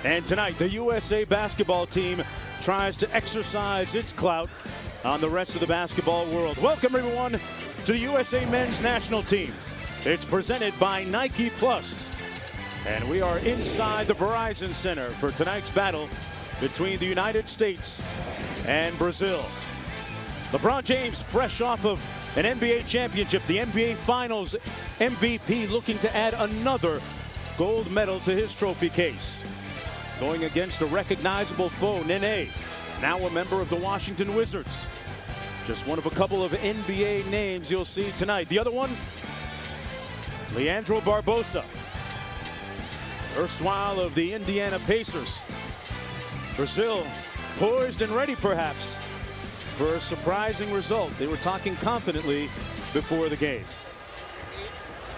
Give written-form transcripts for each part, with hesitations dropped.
And tonight, the USA basketball team tries to exercise its clout on the rest of the basketball world. Welcome, everyone, to the USA men's national team. It's presented by Nike Plus. And we are inside the Verizon Center for tonight's battle between the United States and Brazil. LeBron James, fresh off of an NBA championship, the NBA Finals MVP, looking to add another gold medal to his trophy case. Going against a recognizable foe, Nene, now a member of the Washington Wizards. Just one of a couple of NBA names you'll see tonight. The other one, Leandro Barbosa, erstwhile of the Indiana Pacers. Brazil poised and ready, perhaps, for a surprising result. They were talking confidently before the game.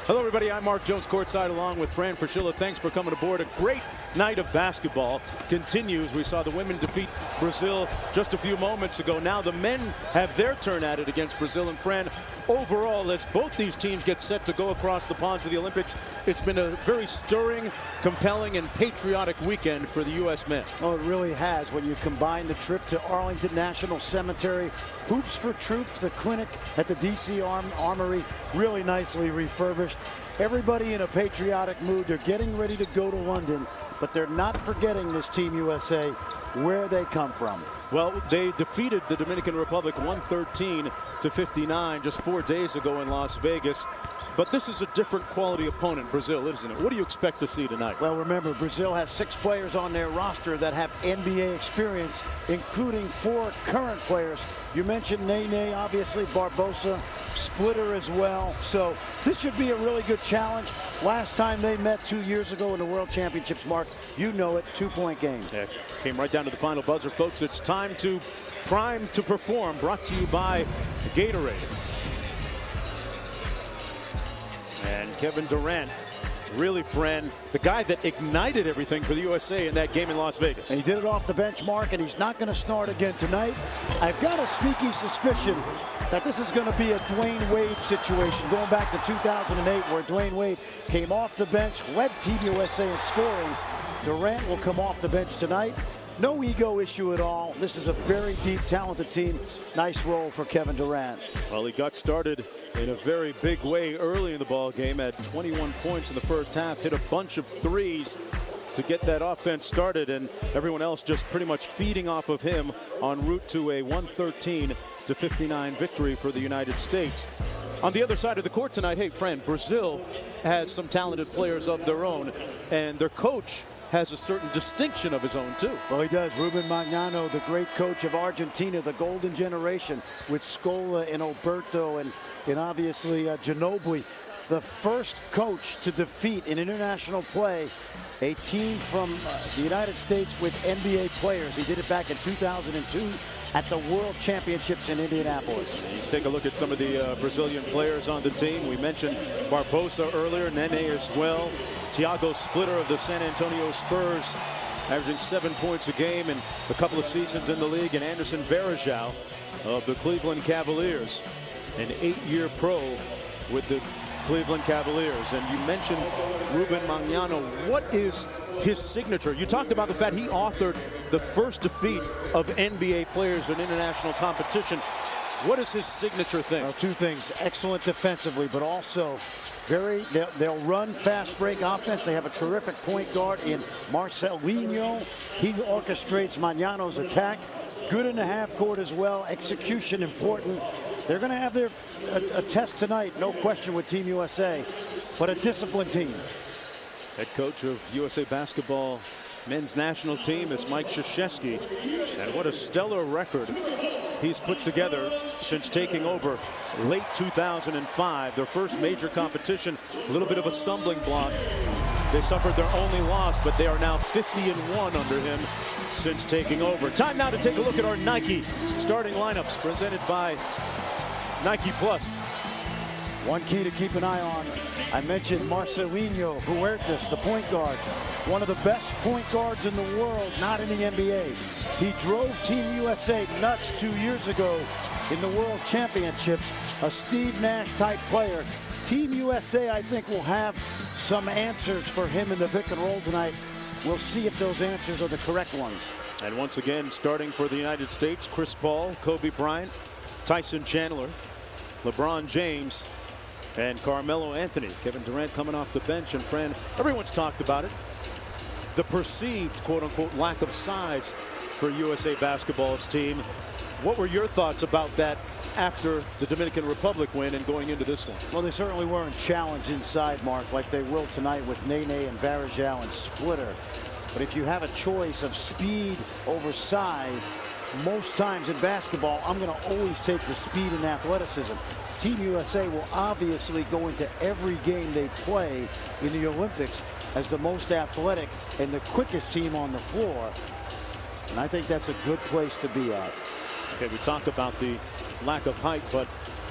Hello, everybody. I'm Mark Jones, courtside, along with Fran Fraschilla. Thanks for coming aboard. A great night of basketball continues. We saw the women defeat Brazil just a few moments ago. Now the men have their turn at it against Brazil. And Fran, overall, as both these teams get set to go across the pond to the Olympics, it's been a very stirring, compelling, and patriotic weekend for the U.S. men. Oh, it really has. When you combine the trip to Arlington National Cemetery, Hoops for Troops, the clinic at the D.C. Armory, really nicely refurbished. Everybody in a patriotic mood. They're getting ready to go to London, but they're not forgetting this Team USA, where they come from. Well, they defeated the Dominican Republic 113-59 just 4 days ago in Las Vegas. But this is a different quality opponent, Brazil, isn't it? What do you expect to see tonight? Well, remember, Brazil has 6 players on their roster that have NBA experience, including 4 current players. You mentioned Nene, obviously, Barbosa, Splitter as well. So this should be a really good challenge. Last time they met 2 years ago in the World Championships, Mark, you know it, 2-point game. Yeah, came right down to the final buzzer, folks. It's time to prime to perform, brought to you by Gatorade. And Kevin Durant, really, Fran, the guy that ignited everything for the USA in that game in Las Vegas. And he did it off the bench, Mark, and he's not going to start again tonight. I've got a sneaky suspicion that this is going to be a Dwayne Wade situation, going back to 2008, where Dwayne Wade came off the bench, led Team USA in scoring. Durant will come off the bench tonight. No ego issue at all. This is a very deep, talented team. Nice role for Kevin Durant. Well, he got started in a very big way early in the ball game, had 21 points in the first half, hit a bunch of threes to get that offense started, and everyone else just pretty much feeding off of him en route to a 113-59 victory for the United States. On the other side of the court tonight, hey, friend, Brazil has some talented players of their own, and their coach has a certain distinction of his own, too. Well, he does. Ruben Magnano, the great coach of Argentina, the golden generation, with Scola and Alberto and obviously Ginobili. The first coach to defeat in international play a team from the United States with NBA players. He did it back in 2002 at the World Championships in Indianapolis. Take a look at some of the Brazilian players on the team. We mentioned Barbosa earlier, Nene as well. Thiago Splitter of the San Antonio Spurs, averaging 7 points a game in a couple of seasons in the league. And Anderson Varejao of the Cleveland Cavaliers, an 8-year pro with the Cleveland Cavaliers. And you mentioned Ruben Magnano. What is his signature? You talked about the fact he authored the first defeat of NBA players in international competition. What is his signature thing? Well, 2 things. Excellent defensively, but also they'll run fast break offense. They have a terrific point guard in Marcelinho. He orchestrates Magnano's attack. Good in the half court as well. Execution important. They're going to have a test tonight, no question, with Team USA, but a disciplined team. Head coach of USA basketball men's national team is Mike Krzyzewski, and what a stellar record he's put together since taking over late 2005, their first major competition. A little bit of a stumbling block. They suffered their only loss, but they are now 50-1 under him since taking over. Time now to take a look at our Nike starting lineups presented by Nike Plus. One key to keep an eye on, I mentioned Marcelinho Huertas, the point guard. One of the best point guards in the world, not in the NBA. He drove Team USA nuts 2 years ago in the World Championships. A Steve Nash type player. Team USA, I think, will have some answers for him in the pick and roll tonight. we'll see if those answers are the correct ones. And once again, starting for the United States, Chris Paul, Kobe Bryant, Tyson Chandler, LeBron James, and Carmelo Anthony. Kevin Durant coming off the bench. And Fran, everyone's talked about it. The perceived, quote-unquote, lack of size for USA Basketball's team. What were your thoughts about that after the Dominican Republic win and going into this one? Well, they certainly weren't challenged inside, Mark, like they will tonight with Nene and Varejao and Splitter. But if you have a choice of speed over size, most times in basketball, I'm going to always take the speed and athleticism. Team USA will obviously go into every game they play in the Olympics as the most athletic and the quickest team on the floor. And I think that's a good place to be at. Okay, we talked about the lack of height, but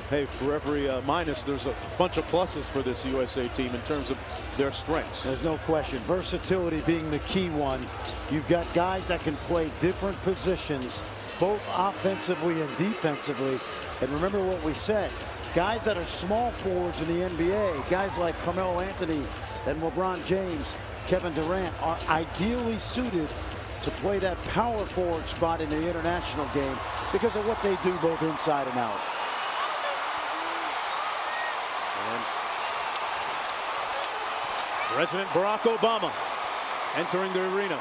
hey, for every minus, there's a bunch of pluses for this USA team in terms of their strengths. There's no question. Versatility being the key one. You've got guys that can play different positions, both offensively and defensively. And remember what we said. Guys that are small forwards in the NBA, guys like Carmelo Anthony and LeBron James, Kevin Durant, are ideally suited to play that power forward spot in the international game because of what they do both inside and out. And President Barack Obama entering the arena.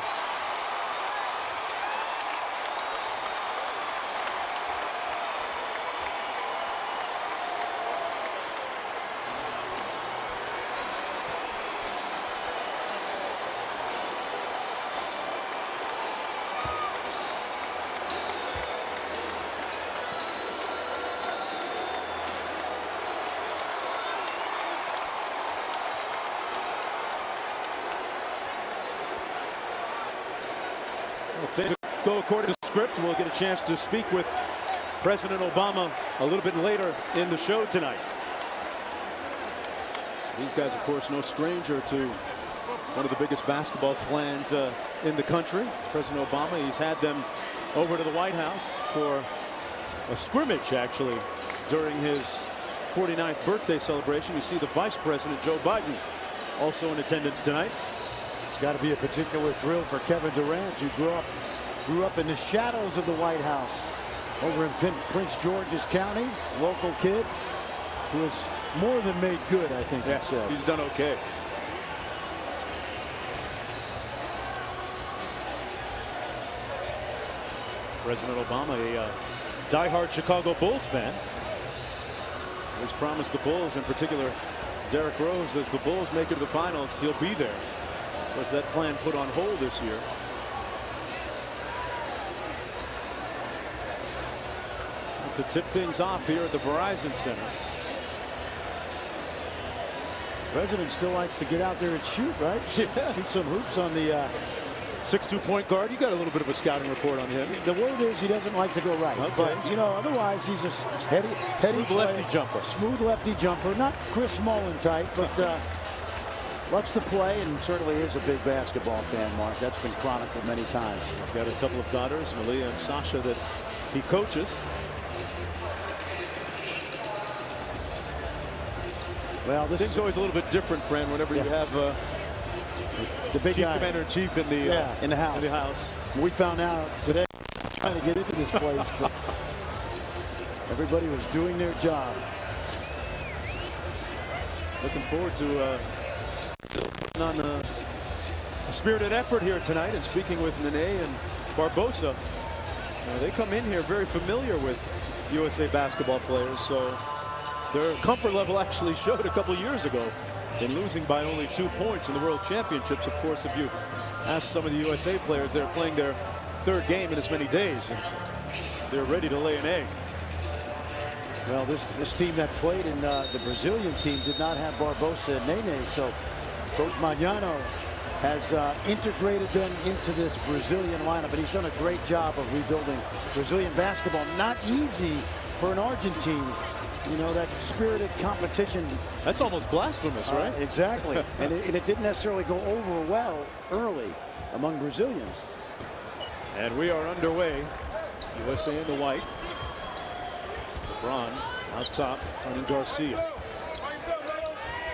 If things go according to script, we'll get a chance to speak with President Obama a little bit later in the show tonight. These guys, of course, no stranger to one of the biggest basketball fans in the country. President Obama, he's had them over to the White House for a scrimmage, actually, during his 49th birthday celebration. You see the Vice President, Joe Biden, also in attendance tonight. It's got to be a particular thrill for Kevin Durant, who grew up in the shadows of the White House over in Prince George's County. Local kid who has more than made good, I think. Yeah, he's done okay. President Obama, a diehard Chicago Bulls fan, has promised the Bulls, in particular Derrick Rose, that if the Bulls make it to the finals, he'll be there. Was that plan put on hold this year? To tip things off here at the Verizon Center. President still likes to get out there and shoot, right? Yeah. Shoot some hoops on the 6'2" point guard. You got a little bit of a scouting report on him. The word is he doesn't like to go right. Okay. But, you know, otherwise he's a heady smooth lefty jumper. Smooth lefty jumper. Not Chris Mullin type, but loves to play and certainly is a big basketball fan, Mark. That's been chronicled many times. He's got a couple of daughters, Malia and Sasha, that he coaches. Well, this thing's always a little bit different, friend, whenever you have the big Chief guy, Commander-in-Chief in the house. We found out today trying to get into this place, but everybody was doing their job. Looking forward to putting on a spirited effort here tonight. And speaking with Nene and Barbosa, they come in here very familiar with USA basketball players, so their comfort level actually showed a couple years ago in losing by only 2 points in the World Championships. Of course, if you ask some of the USA players, they're playing their third game in as many days, and they're ready to lay an egg. Well, this team that played in the Brazilian team did not have Barbosa and Nene, so Coach Magnano has integrated them into this Brazilian lineup, and he's done a great job of rebuilding Brazilian basketball. Not easy for an Argentine. You know, that spirited competition. That's almost blasphemous, right? Exactly. and it didn't necessarily go over well early among Brazilians. And we are underway. USA in the white. LeBron out top, running Garcia.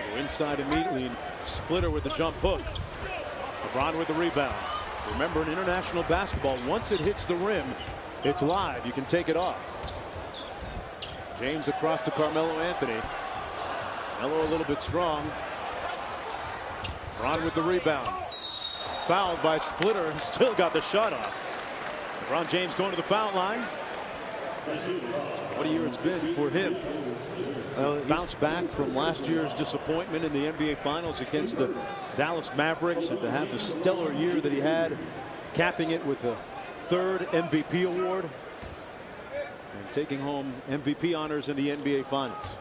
Go inside immediately, and Splitter with the jump hook. LeBron with the rebound. Remember, in international basketball, once it hits the rim, it's live. You can take it off. James across to Carmelo Anthony. Melo a little bit strong. LeBron with the rebound. Fouled by Splitter and still got the shot off. LeBron James going to the foul line. What a year it's been for him. Bounced back from last year's disappointment in the NBA Finals against the Dallas Mavericks, and to have the stellar year that he had, capping it with a third MVP award and taking home MVP honors in the NBA Finals.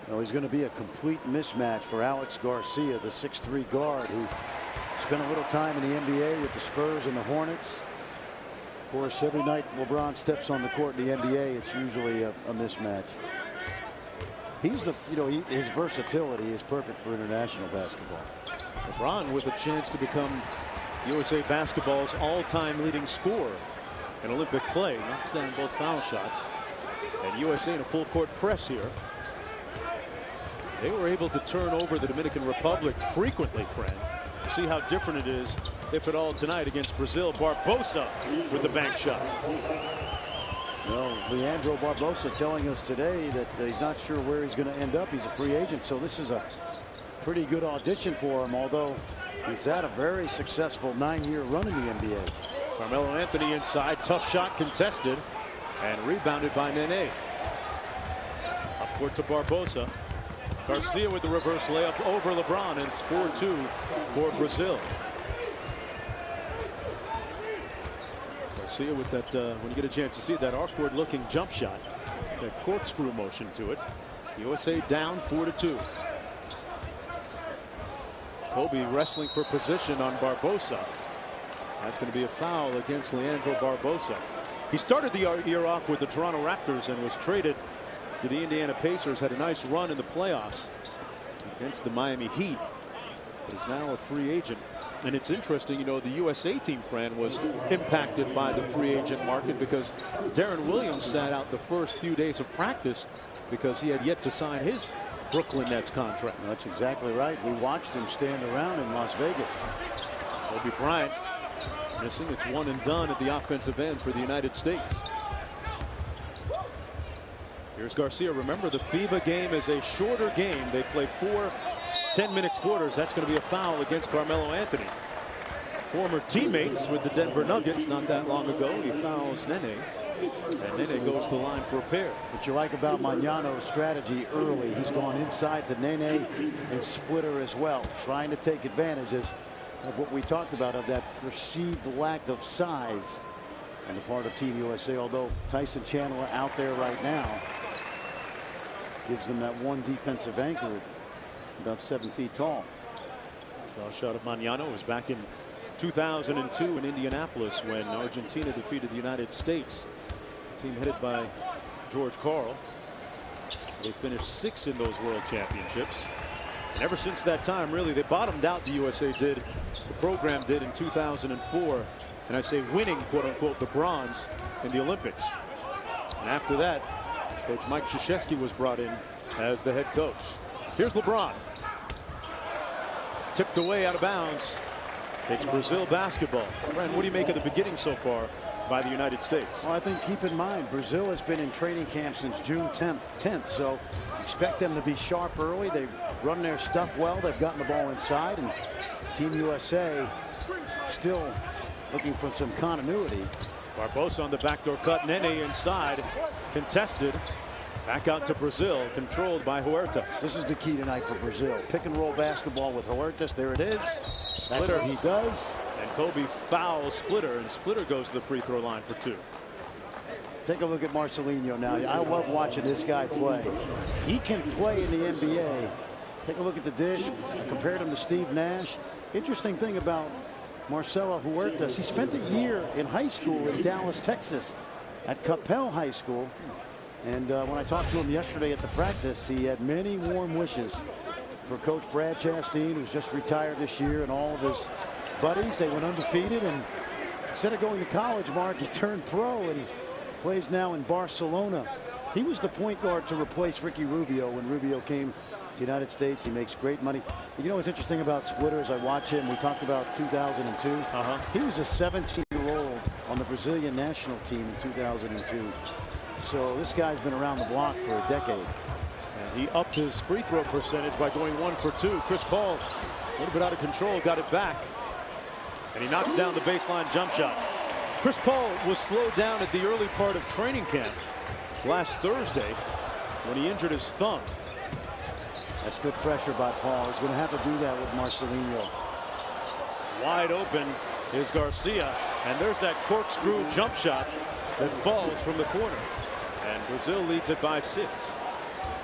Well, he's going to be a complete mismatch for Alex Garcia, the 6'3" guard who spent a little time in the NBA with the Spurs and the Hornets. Of course, every night LeBron steps on the court in the NBA, it's usually a mismatch. He's the, his versatility is perfect for international basketball. LeBron with a chance to become USA Basketball's all-time leading scorer in Olympic play. Knocks down both foul shots. And USA in a full-court press here. They were able to turn over the Dominican Republic frequently, friend. See how different it is, if at all, tonight against Brazil. Barbosa with the bank shot. Well, Leandro Barbosa telling us today that he's not sure where he's going to end up. He's a free agent, so this is a pretty good audition for him, although he's had a very successful 9-year run in the NBA. Carmelo Anthony inside, tough shot contested and rebounded by Nene. Up court to Barbosa. Garcia with the reverse layup over LeBron, and it's 4-2 for Brazil. Garcia with that, when you get a chance to see that awkward looking jump shot, that corkscrew motion to it. USA down 4-2. Kobe wrestling for position on Barbosa. That's going to be a foul against Leandro Barbosa. He started the year off with the Toronto Raptors and was traded to the Indiana Pacers. Had a nice run in the playoffs against the Miami Heat, but is now a free agent. And it's interesting, the USA team, Fran, was impacted by the free agent market because Darren Williams sat out the first few days of practice because he had yet to sign his Brooklyn Nets contract. That's exactly right. We watched him stand around in Las Vegas. Kobe Bryant missing. It's one and done at the offensive end for the United States. Here's Garcia. Remember, the FIBA game is a shorter game. They play 4 10-minute quarters. That's going to be a foul against Carmelo Anthony. Former teammates with the Denver Nuggets not that long ago. He fouls Nene, and Nene goes to the line for a pair. What you like about Magnano's strategy early, he's gone inside to Nene and Splitter as well, trying to take advantages of what we talked about, of that perceived lack of size on the part of Team USA, although Tyson Chandler out there right now gives them that one defensive anchor, about 7 feet tall. Saw a shot of Magnano. It was back in 2002 in Indianapolis when Argentina defeated the United States. The team headed by George Karl. They finished 6th in those World Championships. And ever since that time, really, they bottomed out, the USA did. The program did in 2004. And I say winning, quote unquote, the bronze in the Olympics. And after that, Coach Mike Krzyzewski was brought in as the head coach. Here's LeBron. Tipped away out of bounds. It's Brazil basketball. Friend, what do you make of the beginning so far by the United States? Well, I think keep in mind, Brazil has been in training camp since June 10th, so expect them to be sharp early. They've run their stuff well. They've gotten the ball inside, and Team USA still looking for some continuity. Barbosa on the backdoor cut. Nene inside. Contested. Back out to Brazil. Controlled by Huertas. This is the key tonight for Brazil. Pick and roll basketball with Huertas. There it is. Splitter. That's what he does. And Kobe fouls Splitter. And Splitter goes to the free throw line for 2. Take a look at Marcelinho now. I love watching this guy play. He can play in the NBA. Take a look at the dish. I compared him to Steve Nash. Interesting thing about Marcelo Huertas, he spent a year in high school in Dallas, Texas at Capel High School. And when I talked to him yesterday at the practice, he had many warm wishes for Coach Brad Chastain, who's just retired this year, and all of his buddies. They went undefeated, and instead of going to college, Mark, he turned pro and plays now in Barcelona. He was the point guard to replace Ricky Rubio when Rubio came the United States. He makes great money. You know what's interesting about Splitter as I watch him? We talked about 2002. He was a 17-year-old on the Brazilian national team in 2002. So this guy's been around the block for a decade. And he upped his free throw percentage by going 1 for 2. Chris Paul, a little bit out of control, got it back. And he knocks down the baseline jump shot. Chris Paul was slowed down at the early part of training camp last Thursday when he injured his thumb. That's good pressure by Paul. He's going to have to do that with Marcelinho. Wide open is Garcia, and there's that corkscrew jump shot that falls from the corner. And Brazil leads it by 6.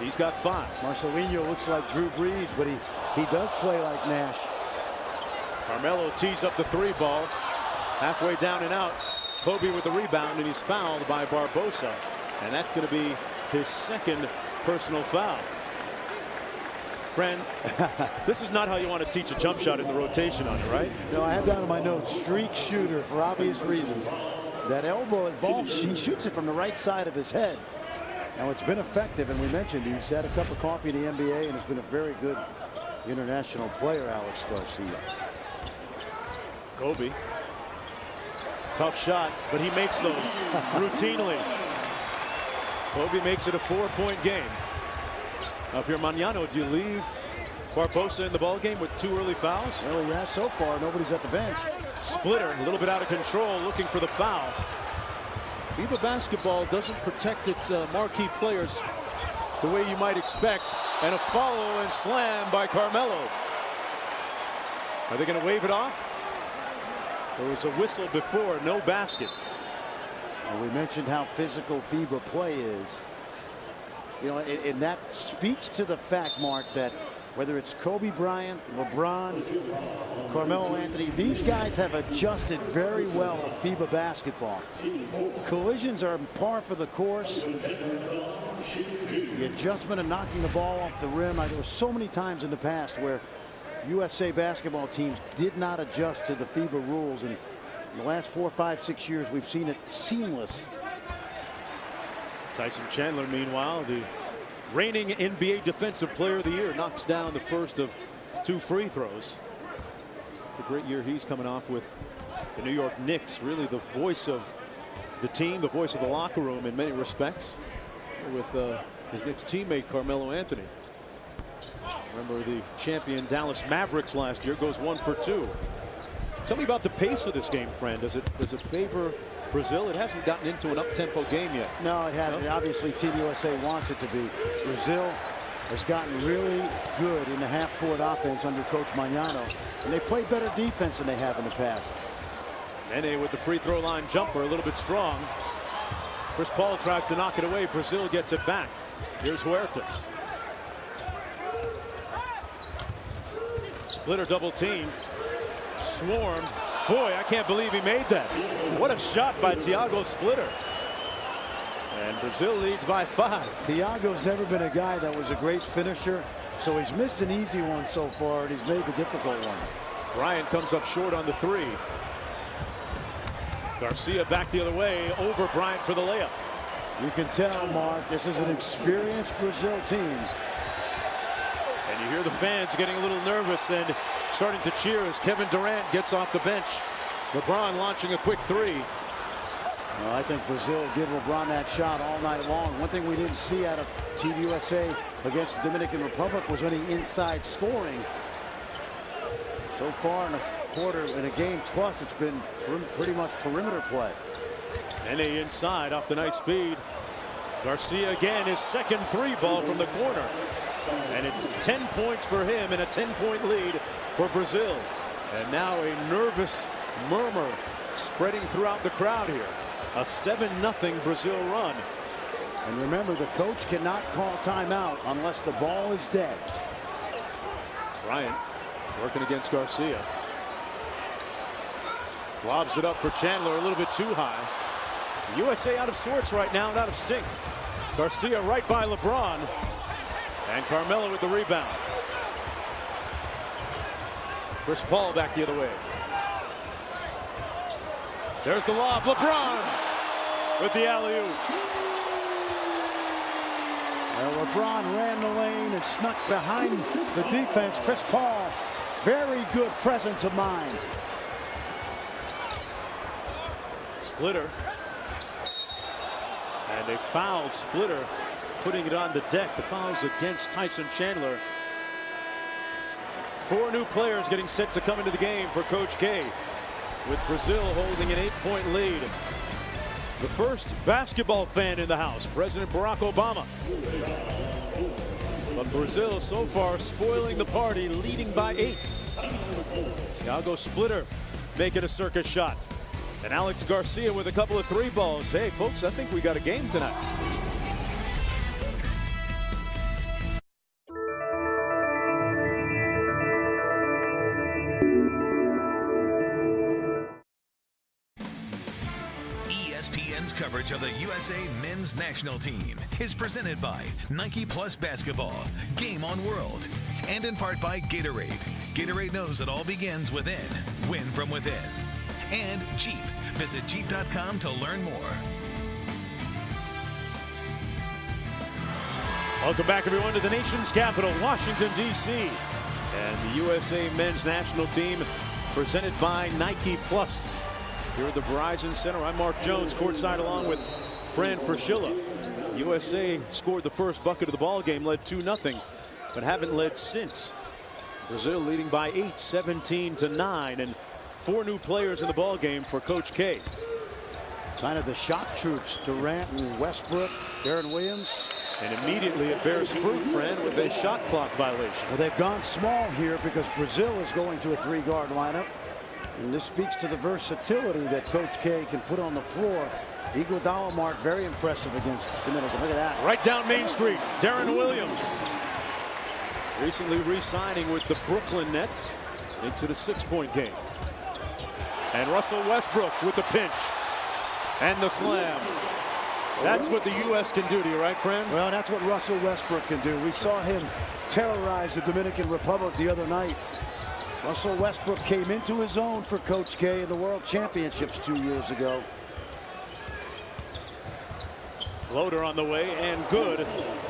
He's got 5. Marcelinho looks like Drew Brees, but he does play like Nash. Carmelo tees up the 3 ball. Halfway down and out. Kobe with the rebound, and he's fouled by Barbosa. And that's going to be his 2nd personal foul. Friend, this is not how you want to teach a jump shot in the rotation on you, right? No, I have down in my notes, streak shooter for obvious reasons. That elbow ball, he shoots it from the right side of his head. Now, it's been effective, and we mentioned he's had a cup of coffee in the NBA and has been a very good international player, Alex Garcia. Kobe. Tough shot, but he makes those routinely. Kobe makes it a 4-point game. Now, if you're Magnano, do you leave Barbosa in the ballgame with 2 early fouls? Well, yeah, so far, nobody's at the bench. Splitter, a little bit out of control, looking for the foul. FIBA basketball doesn't protect its marquee players the way you might expect. And a follow and slam by Carmelo. Are they going to wave it off? There was a whistle before, no basket. And we mentioned how physical FIBA play is. You know, and that speaks to the fact, Mark, that whether it's Kobe Bryant, LeBron, Carmelo Anthony, these guys have adjusted very well to FIBA basketball. Collisions are par for the course. The adjustment of knocking the ball off the rim. There were so many times in the past where USA basketball teams did not adjust to the FIBA rules, and in the last 4, 5, 6 years we've seen it seamless. Tyson Chandler, meanwhile, the reigning NBA Defensive Player of the Year, knocks down the first of 2 free throws. The great year he's coming off with the New York Knicks, really the voice of the team, the voice of the locker room in many respects, with his Knicks teammate Carmelo Anthony. Remember the champion Dallas Mavericks last year, goes 1 for 2. Tell me about the pace of this game, friend. Does it favor Brazil? It hasn't gotten into an up-tempo game yet. No, it hasn't. No? Obviously, Team USA wants it to be. Brazil has gotten really good in the half-court offense under Coach Magnano, and they play better defense than they have in the past. Nene with the free throw line jumper, a little bit strong. Chris Paul tries to knock it away. Brazil gets it back. Here's Huertas. Splitter double teamed. Swarmed. Boy, I can't believe he made that. What a shot by Thiago Splitter. And Brazil leads by 5. Thiago's never been a guy that was a great finisher, so he's missed an easy one so far, and he's made the difficult one. Bryant comes up short on the 3. Garcia back the other way, over Bryant for the layup. You can tell, Mark, this is an experienced Brazil team. And you hear the fans getting a little nervous and starting to cheer as Kevin Durant gets off the bench. LeBron launching a quick 3. Well, I think Brazil give LeBron that shot all night long. One thing we didn't see out of Team USA against the Dominican Republic was any inside scoring. So far in a quarter, in a game plus, it's been pretty much perimeter play. Nene inside off the nice feed. Garcia again, his second 3 ball from the corner. And it's 10 points for him and a 10-point lead for Brazil. And now a nervous murmur spreading throughout the crowd here. A 7-0 Brazil run. And remember, the coach cannot call timeout unless the ball is dead. Bryant working against Garcia. Lobs it up for Chandler, a little bit too high. USA out of sorts right now and out of sync. Garcia right by LeBron. And Carmelo with the rebound. Chris Paul back the other way. There's the lob. LeBron with the alley-oop. LeBron ran the lane and snuck behind the defense. Chris Paul, very good presence of mind. Splitter. And they fouled Splitter, putting it on the deck. The foul's against Tyson Chandler. 4 new players getting set to come into the game for Coach K, with Brazil holding an 8-point lead. The first basketball fan in the house, President Barack Obama. But Brazil so far spoiling the party, leading by 8. Thiago Splitter making a circus shot. And Alex Garcia with a couple of 3 balls. Hey, folks, I think we got a game tonight. ESPN's coverage of the USA men's national team is presented by Nike Plus Basketball, Game On World, and in part by Gatorade. Gatorade knows it all begins within. Win from within. And Jeep. Visit Jeep.com to learn more. Welcome back, everyone, to the nation's capital, Washington, D.C. And the USA men's national team presented by Nike Plus. Here at the Verizon Center, I'm Mark Jones, courtside along with Fran Fraschilla. USA scored the first bucket of the ball game, led 2-0, but haven't led since. Brazil leading by 8, 17-9, and 4 new players in the ball game for Coach K. Kind of the shock troops, Durant and Westbrook, Deron Williams. And immediately it bears fruit, Fran, with a shot clock violation. Well, they've gone small here because Brazil is going to a 3-guard lineup. And this speaks to the versatility that Coach K can put on the floor. Iguodala mark very impressive against Dominican. Look at that. Right down Main Street, Deron Williams. Recently re-signing with the Brooklyn Nets. Makes it a 6-point game. And Russell Westbrook with the pinch. And the slam. That's what the U.S. can do to you, right, Fran? Well, that's what Russell Westbrook can do. We saw him terrorize the Dominican Republic the other night. Russell Westbrook came into his own for Coach K in the World Championships 2 years ago. Floater on the way, and good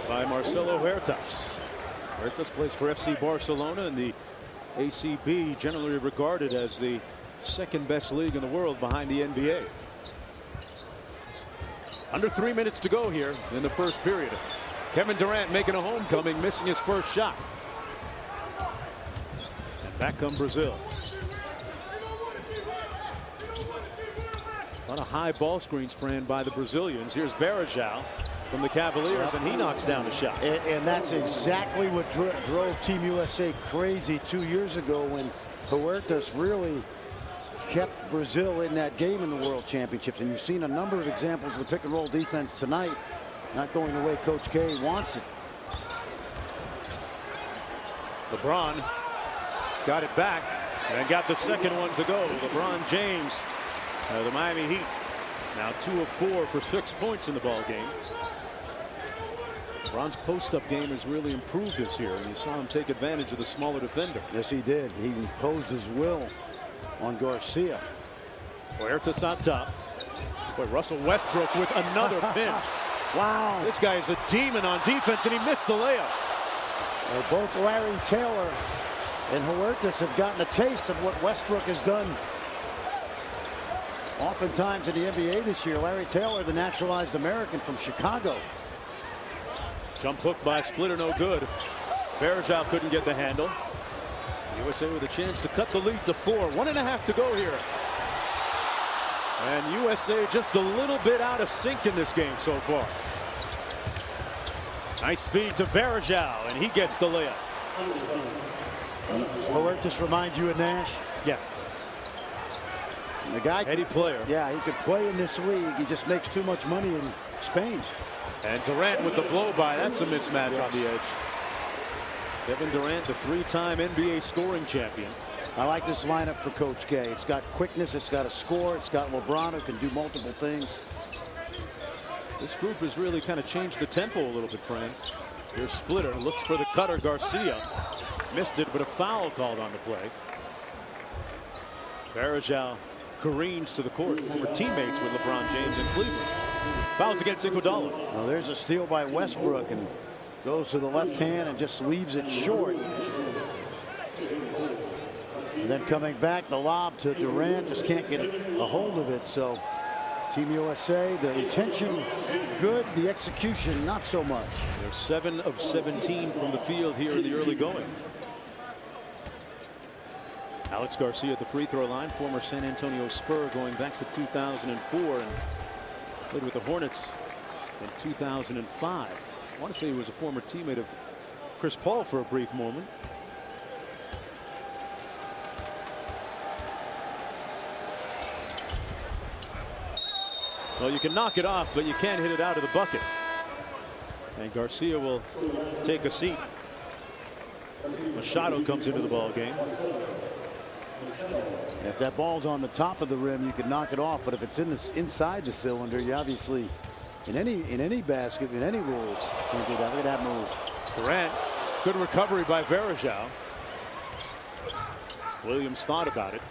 by Marcelo Huertas. Huertas plays for FC Barcelona, and the ACB generally regarded as the second best league in the world behind the NBA. Under 3 minutes to go here in the first period. Kevin Durant making a homecoming, missing his first shot. And back come Brazil. A lot of high ball screens, Fran, by the Brazilians. Here's Varejao from the Cavaliers, and he knocks down the shot. And that's exactly what drove Team USA crazy 2 years ago when Huertas really kept Brazil in that game in the World Championships. And you've seen a number of examples of the pick and roll defense tonight, not going the way Coach K wants it. LeBron got it back and got the second one to go. LeBron James, the Miami Heat, now 2 of 4 for 6 points in the ball game. LeBron's post-up game has really improved this year, and you saw him take advantage of the smaller defender. Yes, he did. He imposed his will on Garcia. Huertas on top. Boy, Russell Westbrook with another pinch. Wow. This guy is a demon on defense, and he missed the layup. Well, both Larry Taylor and Huertas have gotten a taste of what Westbrook has done oftentimes in the NBA this year. Larry Taylor, the naturalized American from Chicago. Jump hook by Splitter, no good. Varejao couldn't get the handle. USA with a chance to cut the lead to 4. 1.5 to go here. And USA just a little bit out of sync in this game so far. Nice feed to Varejao, and he gets the layup. Huertas remind you of Nash? Yeah. And the guy, Heady player. Yeah, he could play in this league. He just makes too much money in Spain. And Durant with the blow-by. That's a mismatch on the edge. Kevin Durant, the 3-time NBA scoring champion. I like this lineup for Coach K. It's got quickness, it's got a score, it's got LeBron who can do multiple things. This group has really kind of changed the tempo a little bit, Fran. Here's Splitter, looks for the cutter. Garcia missed it, but a foul called on the play. Varejao careens to the court. Former teammates with LeBron James in Cleveland. Fouls against Iguodala. Well, there's a steal by Westbrook, and Goes to the left hand and just leaves it short. And then coming back, the lob to Durant, just can't get a hold of it. So Team USA, the intention good, the execution not so much. They're 7 of 17 from the field here in the early going. Alex Garcia at the free throw line, former San Antonio Spur going back to 2004 and played with the Hornets in 2005. I want to say he was a former teammate of Chris Paul for a brief moment. Well, you can knock it off, but you can't hit it out of the bucket. And Garcia will take a seat. Machado comes into the ball game. If that ball's on the top of the rim, you can knock it off. But if it's inside the cylinder, you obviously, in any basket, in any rules, can't do that. Look at that move. Durant, good recovery by Varejao. Williams thought about it.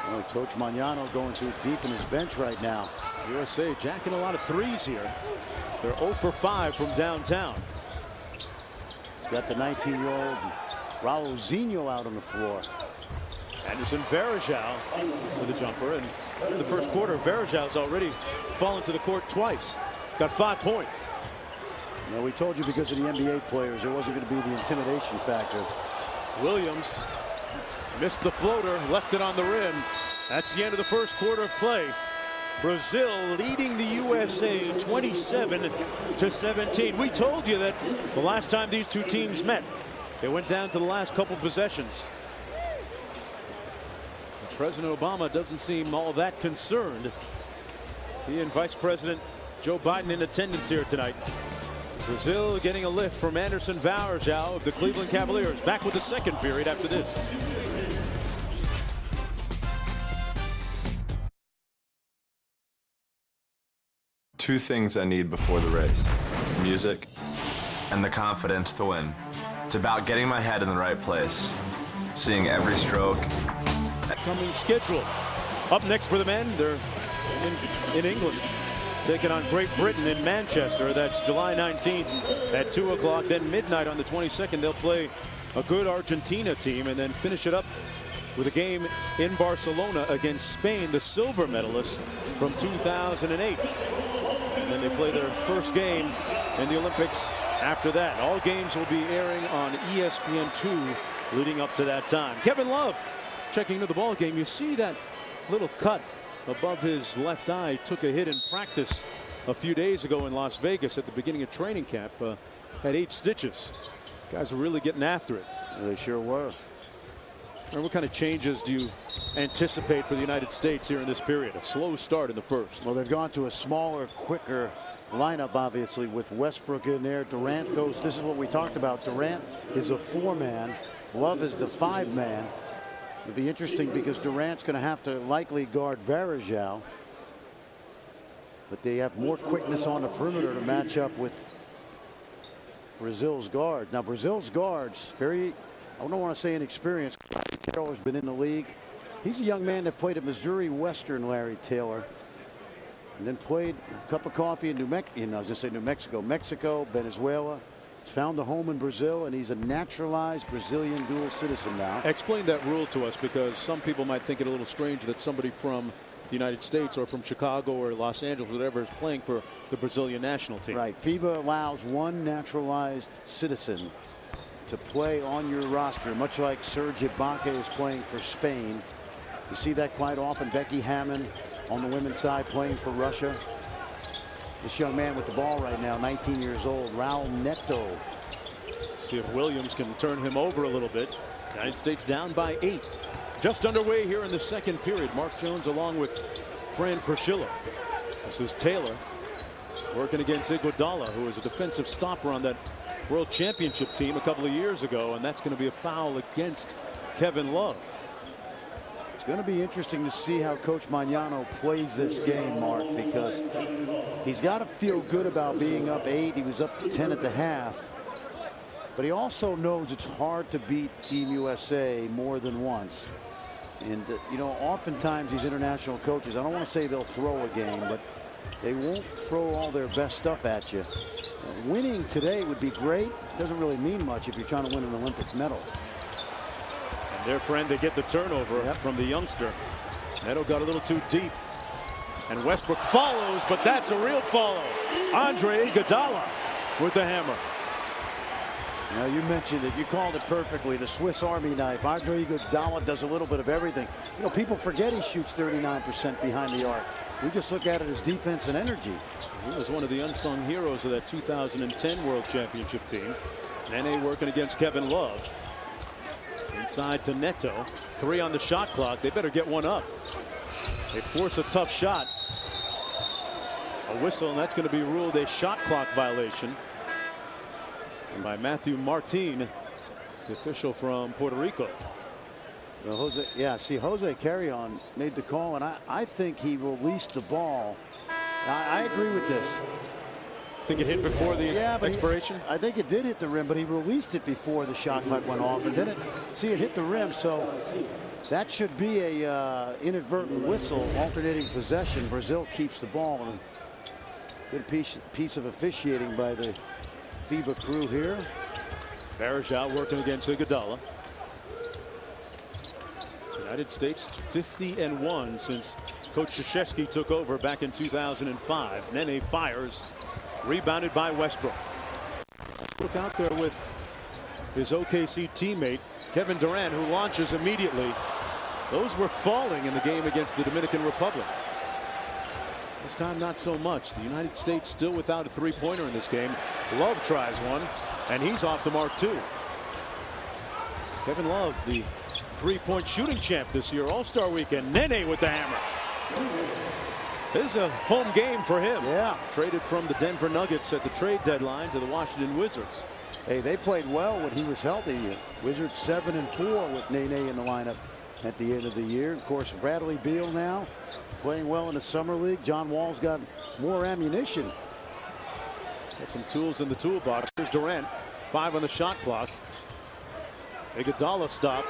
Well, Coach Magnano going too deep in his bench right now. USA jacking a lot of threes here. They're 0 for 5 from downtown. He's got the 19-year-old Raul Zinho out on the floor. Anderson Varejao with a jumper, and in the first quarter, Varejao's already fallen to the court twice. He's got 5 points. Now, we told you because of the NBA players, there wasn't going to be the intimidation factor. Williams missed the floater, left it on the rim. That's the end of the first quarter of play. Brazil leading the USA 27-17. We told you that the last time these two teams met, it went down to the last couple possessions. President Obama doesn't seem all that concerned. He and Vice President Joe Biden in attendance here tonight. Brazil getting a lift from Anderson Varejao of the Cleveland Cavaliers. Back with the second period after this. Two things I need before the race: music and the confidence to win. It's about getting my head in the right place, seeing every stroke. Coming schedule. Up next for the men, they're in England, taking on Great Britain in Manchester. That's July 19th at 2 o'clock. Then midnight on the 22nd, they'll play a good Argentina team and then finish it up with a game in Barcelona against Spain, the silver medalists from 2008. And then they play their first game in the Olympics after that. All games will be airing on ESPN2 leading up to that time. Kevin Love checking into the ball game. You see that little cut above his left eye. Took a hit in practice a few days ago in Las Vegas at the beginning of training camp. Had 8 stitches. Guys are really getting after it. They sure were. And what kind of changes do you anticipate for the United States here in this period? A slow start in the first. Well, they've gone to a smaller, quicker lineup, obviously, with Westbrook in there. Durant goes. This is what we talked about. Durant is a 4-man. Love is the 5-man. It'll be interesting because Durant's going to have to likely guard Varejao. But they have more quickness on the perimeter to match up with Brazil's guard. Now, Brazil's guards, very, I don't want to say inexperienced. Larry Taylor's been in the league. He's a young man that played at Missouri Western, Larry Taylor. And then played a cup of coffee in New Mexico, Venezuela. He's found a home in Brazil, and he's a naturalized Brazilian dual citizen now. Explain that rule to us, because some people might think it a little strange that somebody from the United States or from Chicago or Los Angeles, whatever, is playing for the Brazilian national team. Right. FIBA allows one naturalized citizen to play on your roster, much like Serge Ibaka is playing for Spain. You see that quite often. Becky Hammon on the women's side playing for Russia. This young man with the ball right now, 19 years old, Raul Neto. See if Williams can turn him over a little bit. United States down by 8. Just underway here in the second period. Mark Jones along with Fran Fraschilla. This is Taylor working against Iguodala, who was a defensive stopper on that World Championship team a couple of years ago, and that's going to be a foul against Kevin Love. It's going to be interesting to see how Coach Magnano plays this game, Mark, because he's got to feel good about being up 8. He was up 10 at the half. But he also knows it's hard to beat Team USA more than once. And, you know, oftentimes these international coaches, I don't want to say they'll throw a game, but they won't throw all their best stuff at you. Winning today would be great. Doesn't really mean much if you're trying to win an Olympic medal. And their friend, they get the turnover from the youngster. Neto got a little too deep. And Westbrook follows, but that's a real follow. Andre Iguodala with the hammer. Now, you mentioned it. You called it perfectly. The Swiss Army knife. Andre Iguodala does a little bit of everything. You know, people forget he shoots 39% behind the arc. We just look at it as defense and energy. He was one of the unsung heroes of that 2010 World Championship team. Nene working against Kevin Love. Inside to Neto. 3 on the shot clock. They better get one up. They force a tough shot. A whistle, and that's going to be ruled a shot clock violation. And by Matthew Martin, the official from Puerto Rico. Well, Jose Carrion made the call, and I think he released the ball. I agree with this. Think it hit before the expiration? I think it did hit the rim, but he released it before the shot clock went off, and then it hit the rim. So that should be a inadvertent whistle, alternating possession. Brazil keeps the ball. And good piece of officiating by the FIBA crew here. Varejao working against Iguodala. United States 50-1 since Coach Krzyzewski took over back in 2005. Nene fires, rebounded by Westbrook. Westbrook out there with his OKC teammate Kevin Durant, who launches immediately. Those were falling in the game against the Dominican Republic. This time not so much. The United States still without a three-pointer in this game. Love tries one, and he's off the mark too. Kevin Love, the three-point shooting champ this year, All-Star Weekend. Nene with the hammer. This is a home game for him. Yeah. Traded from the Denver Nuggets at the trade deadline to the Washington Wizards. Hey, they played well when he was healthy. Wizards 7-4 with Nene in the lineup at the end of the year. Of course, Bradley Beal now playing well in the summer league. John Wall's got more ammunition. Got some tools in the toolbox. Here's Durant. 5 on the shot clock. Iguodala stopped.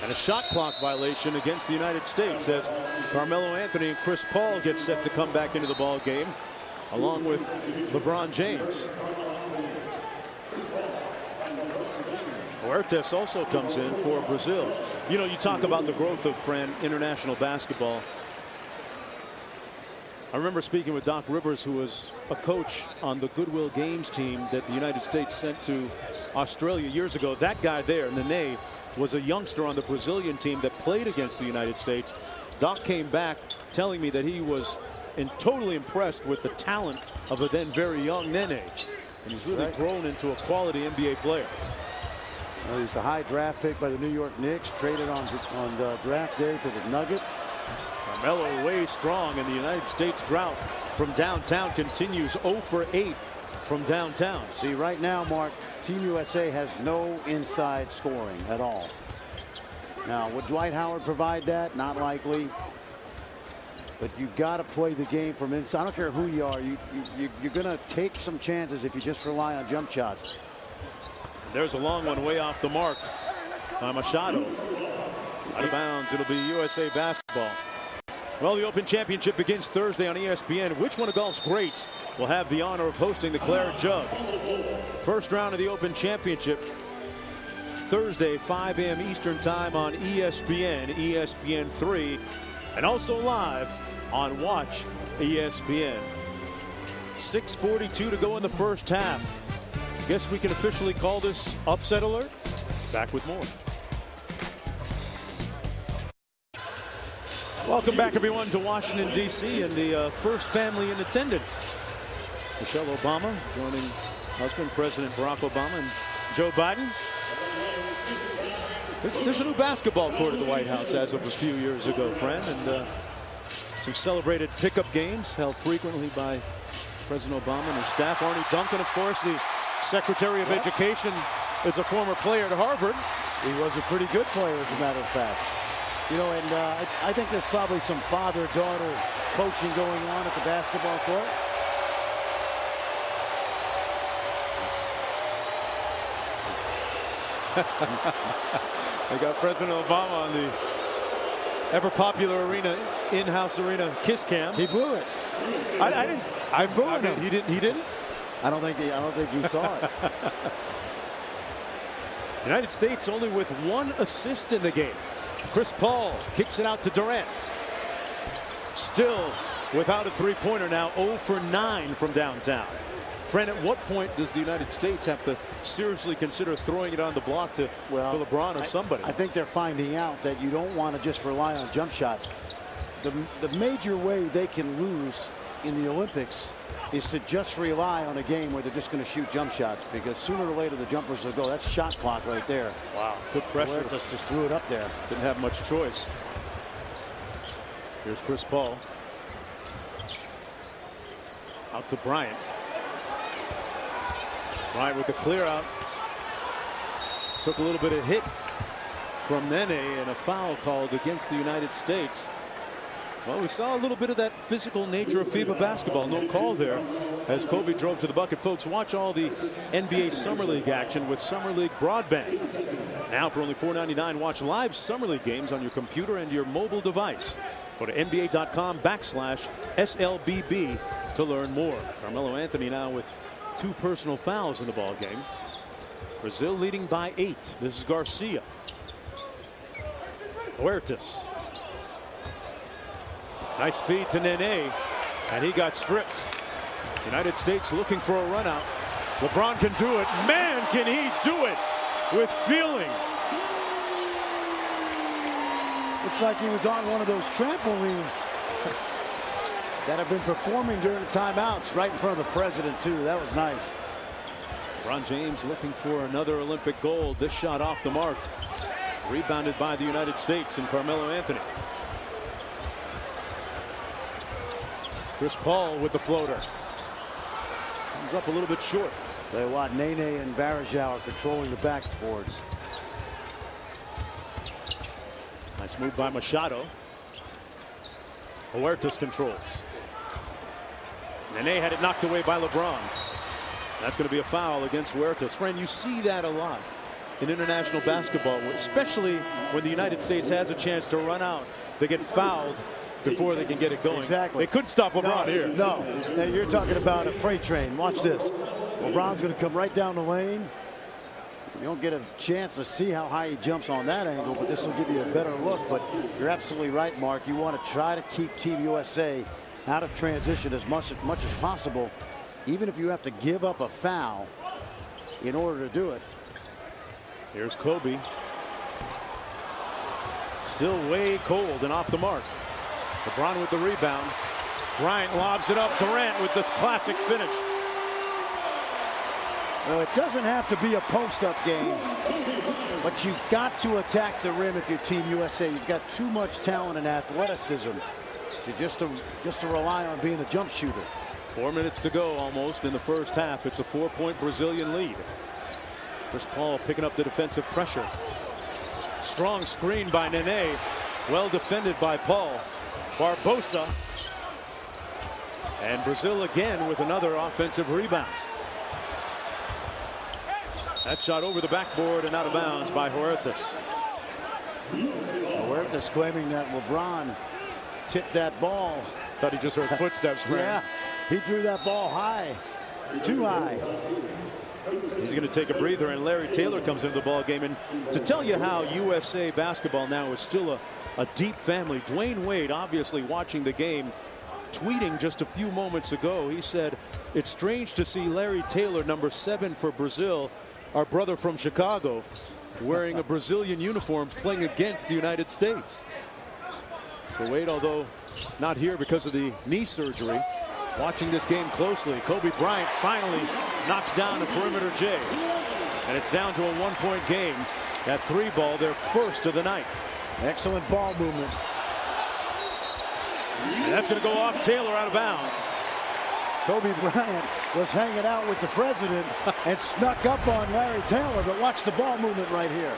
And a shot clock violation against the United States as Carmelo Anthony and Chris Paul get set to come back into the ball game, along with LeBron James. Huertas also comes in for Brazil. You know, you talk about the growth of international basketball. I remember speaking with Doc Rivers, who was a coach on the Goodwill Games team that the United States sent to Australia years ago. That guy there, Nene, was a youngster on the Brazilian team that played against the United States. Doc came back telling me that he was totally impressed with the talent of a then very young Nene. And he's really grown into a quality NBA player. Well, he's a high draft pick by the New York Knicks, traded on draft day to the Nuggets. Carmelo way strong, and the United States drought from downtown continues. 0 for 8 from downtown. See, right now, Mark, Team USA has no inside scoring at all. Now, would Dwight Howard provide that? Not likely. But you've got to play the game from inside. I don't care who you are. You're going to take some chances if you just rely on jump shots. There's a long one way off the mark by Machado. Out of bounds. It'll be USA basketball. Well, the Open Championship begins Thursday on ESPN. Which one of golf's greats will have the honor of hosting the Claret Jug? First round of the Open Championship Thursday, 5 a.m. Eastern Time on ESPN, ESPN3, and also live on Watch ESPN. 6:42 to go in the first half. Guess we can officially call this upset alert. Back with more. Welcome back, everyone, to Washington, D.C. and the first family in attendance. Michelle Obama joining husband, President Barack Obama, and Joe Biden. There's a new basketball court at the White House as of a few years ago, friend, and some celebrated pickup games held frequently by President Obama and his staff. Arnie Duncan, of course, the Secretary of Education, is a former player at Harvard. He was a pretty good player, as a matter of fact. You know, and I think there's probably some father-daughter coaching going on at the basketball court. They got President Obama on the ever-popular arena, in-house arena, Kiss Cam. He blew it. I didn't. I'm booing him. He didn't. I don't think he saw it. United States only with 1 assist in the game. Chris Paul kicks it out to Durant. Still without a three-pointer now, 0 for 9 from downtown. Fran, at what point does the United States have to seriously consider throwing it on the block to LeBron or somebody? I think they're finding out that you don't want to just rely on jump shots. The major way they can lose in the Olympics is to just rely on a game where they're just going to shoot jump shots, because sooner or later the jumpers will go. That's shot clock right there. Wow, good pressure. Just threw it up there. Didn't have much choice. Here's Chris Paul. Out to Bryant. Bryant with the clear out. Took a little bit of hit from Nene, and a foul called against the United States. Well, we saw a little bit of that physical nature of FIBA basketball. No call there as Kobe drove to the bucket. Folks, watch all the NBA Summer League action with Summer League Broadband. Now for only $4.99, watch live Summer League games on your computer and your mobile device. Go to NBA.com/SLBB to learn more. Carmelo Anthony now with 2 personal fouls in the ball game. Brazil leading by 8. This is Garcia. Huertas. Nice feed to Nene, and he got stripped. United States looking for a run out. LeBron can do it. Man, can he do it with feeling. Looks like he was on one of those trampolines that have been performing during the timeouts, right in front of the president too. That was nice. LeBron James looking for another Olympic gold. This shot off the mark. Rebounded by the United States and Carmelo Anthony. Chris Paul with the floater. Comes up a little bit short. Tell you what, Nene and Varejao are controlling the backboards. Nice move by Machado. Huertas controls. Nene had it knocked away by LeBron. That's going to be a foul against Huertas. Friend, you see that a lot in international basketball, especially when the United States has a chance to run out. They get fouled before they can get it going. Exactly. They couldn't stop LeBron here. No, now you're talking about a freight train. Watch this. LeBron's going to come right down the lane. You don't get a chance to see how high he jumps on that angle, but this will give you a better look. But you're absolutely right, Mark. You want to try to keep Team USA out of transition as much as possible, even if you have to give up a foul in order to do it. Here's Kobe. Still way cold and off the mark. LeBron with the rebound. Bryant lobs it up. Durant with this classic finish. Well, it doesn't have to be a post-up game, but you've got to attack the rim if you're Team USA. You've got too much talent and athleticism to just to rely on being a jump shooter. 4 minutes to go almost in the first half. It's a 4-point Brazilian lead. Chris Paul picking up the defensive pressure. Strong screen by Nene. Well defended by Paul. Barbosa. And Brazil again with another offensive rebound. That shot over the backboard and out of bounds by Huertas. Huertas claiming that LeBron tipped that ball. Thought he just heard footsteps. Yeah, he threw that ball high, too high. He's going to take a breather, and Larry Taylor comes into the ball game. And to tell you how USA basketball now is still a deep family, Dwayne Wade obviously watching the game, tweeting just a few moments ago. He said, "It's strange to see Larry Taylor, number 7 for Brazil, our brother from Chicago, wearing a Brazilian uniform playing against the United States." So Wade, although not here because of the knee surgery, watching this game closely. Kobe Bryant finally knocks down a perimeter J. And it's down to a 1-point game. That 3-ball, their first of the night. Excellent ball movement. And that's going to go off Taylor out of bounds. Kobe Bryant was hanging out with the president and snuck up on Larry Taylor, but watch the ball movement right here.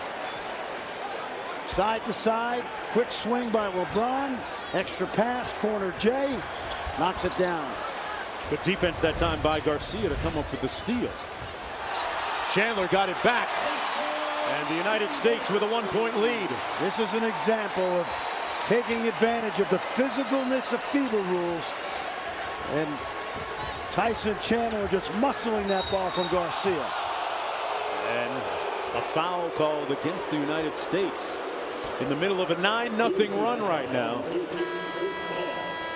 Side to side, quick swing by LeBron, extra pass, corner J, knocks it down. Good defense that time by Garcia to come up with the steal. Chandler got it back, and the United States with a 1-point lead. This is an example of taking advantage of the physicalness of FIBA rules And Tyson Chandler just muscling that ball from Garcia. And a foul called against the United States in the middle of a 9-0 run right now.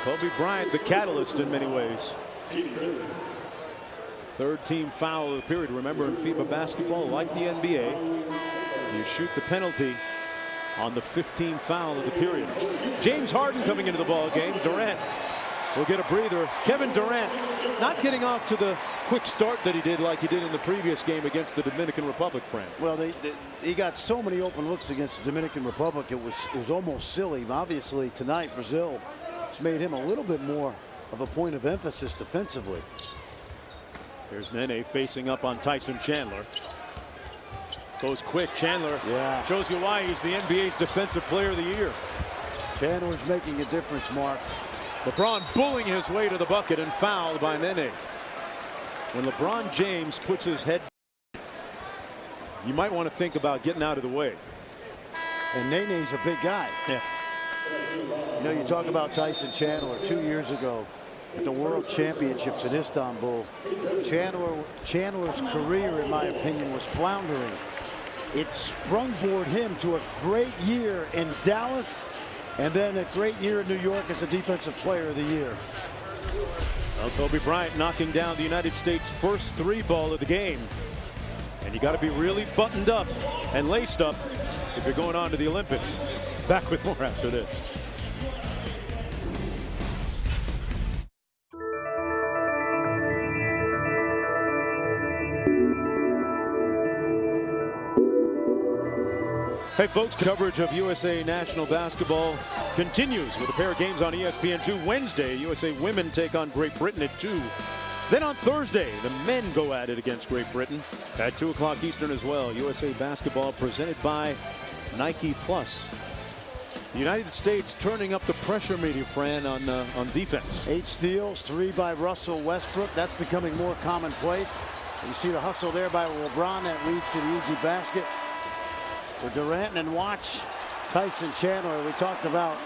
Kobe Bryant, the catalyst in many ways. Third team foul of the period. Remember, in FIBA basketball, like the NBA, you shoot the penalty on the 15th foul of the period. James Harden coming into the ball game. Durant will get a breather. Kevin Durant not getting off to the quick start that he did like he did in the previous game against the Dominican Republic, friend. Well, he got so many open looks against the Dominican Republic. It was almost silly. Obviously, tonight, Brazil has made him a little bit more of a point of emphasis defensively. Here's Nene facing up on Tyson Chandler. Goes quick. Chandler shows you why he's the NBA's Defensive Player of the Year. Chandler's making a difference, Mark. LeBron bullying his way to the bucket and fouled by Nene. When LeBron James puts his head, you might want to think about getting out of the way. And Nene's a big guy. Yeah. You know, you talk about Tyson Chandler 2 years ago at the World Championships in Istanbul. Chandler's career, in my opinion, was floundering. It sprungboard him to a great year in Dallas, and then a great year in New York as a Defensive Player of the Year. Well, Kobe Bryant knocking down the United States' first 3-ball of the game. And you got to be really buttoned up and laced up if you're going on to the Olympics. Back with more after this. Hey folks, coverage of USA National Basketball continues with a pair of games on ESPN2 Wednesday. USA women take on Great Britain at 2. Then on Thursday, the men go at it against Great Britain at 2 o'clock Eastern as well. USA Basketball presented by Nike Plus. The United States turning up the pressure meter, Fran, on defense. 8 steals, 3 by Russell Westbrook. That's becoming more commonplace. You see the hustle there by LeBron that leads to the easy basket for Durant. And watch Tyson Chandler. We talked about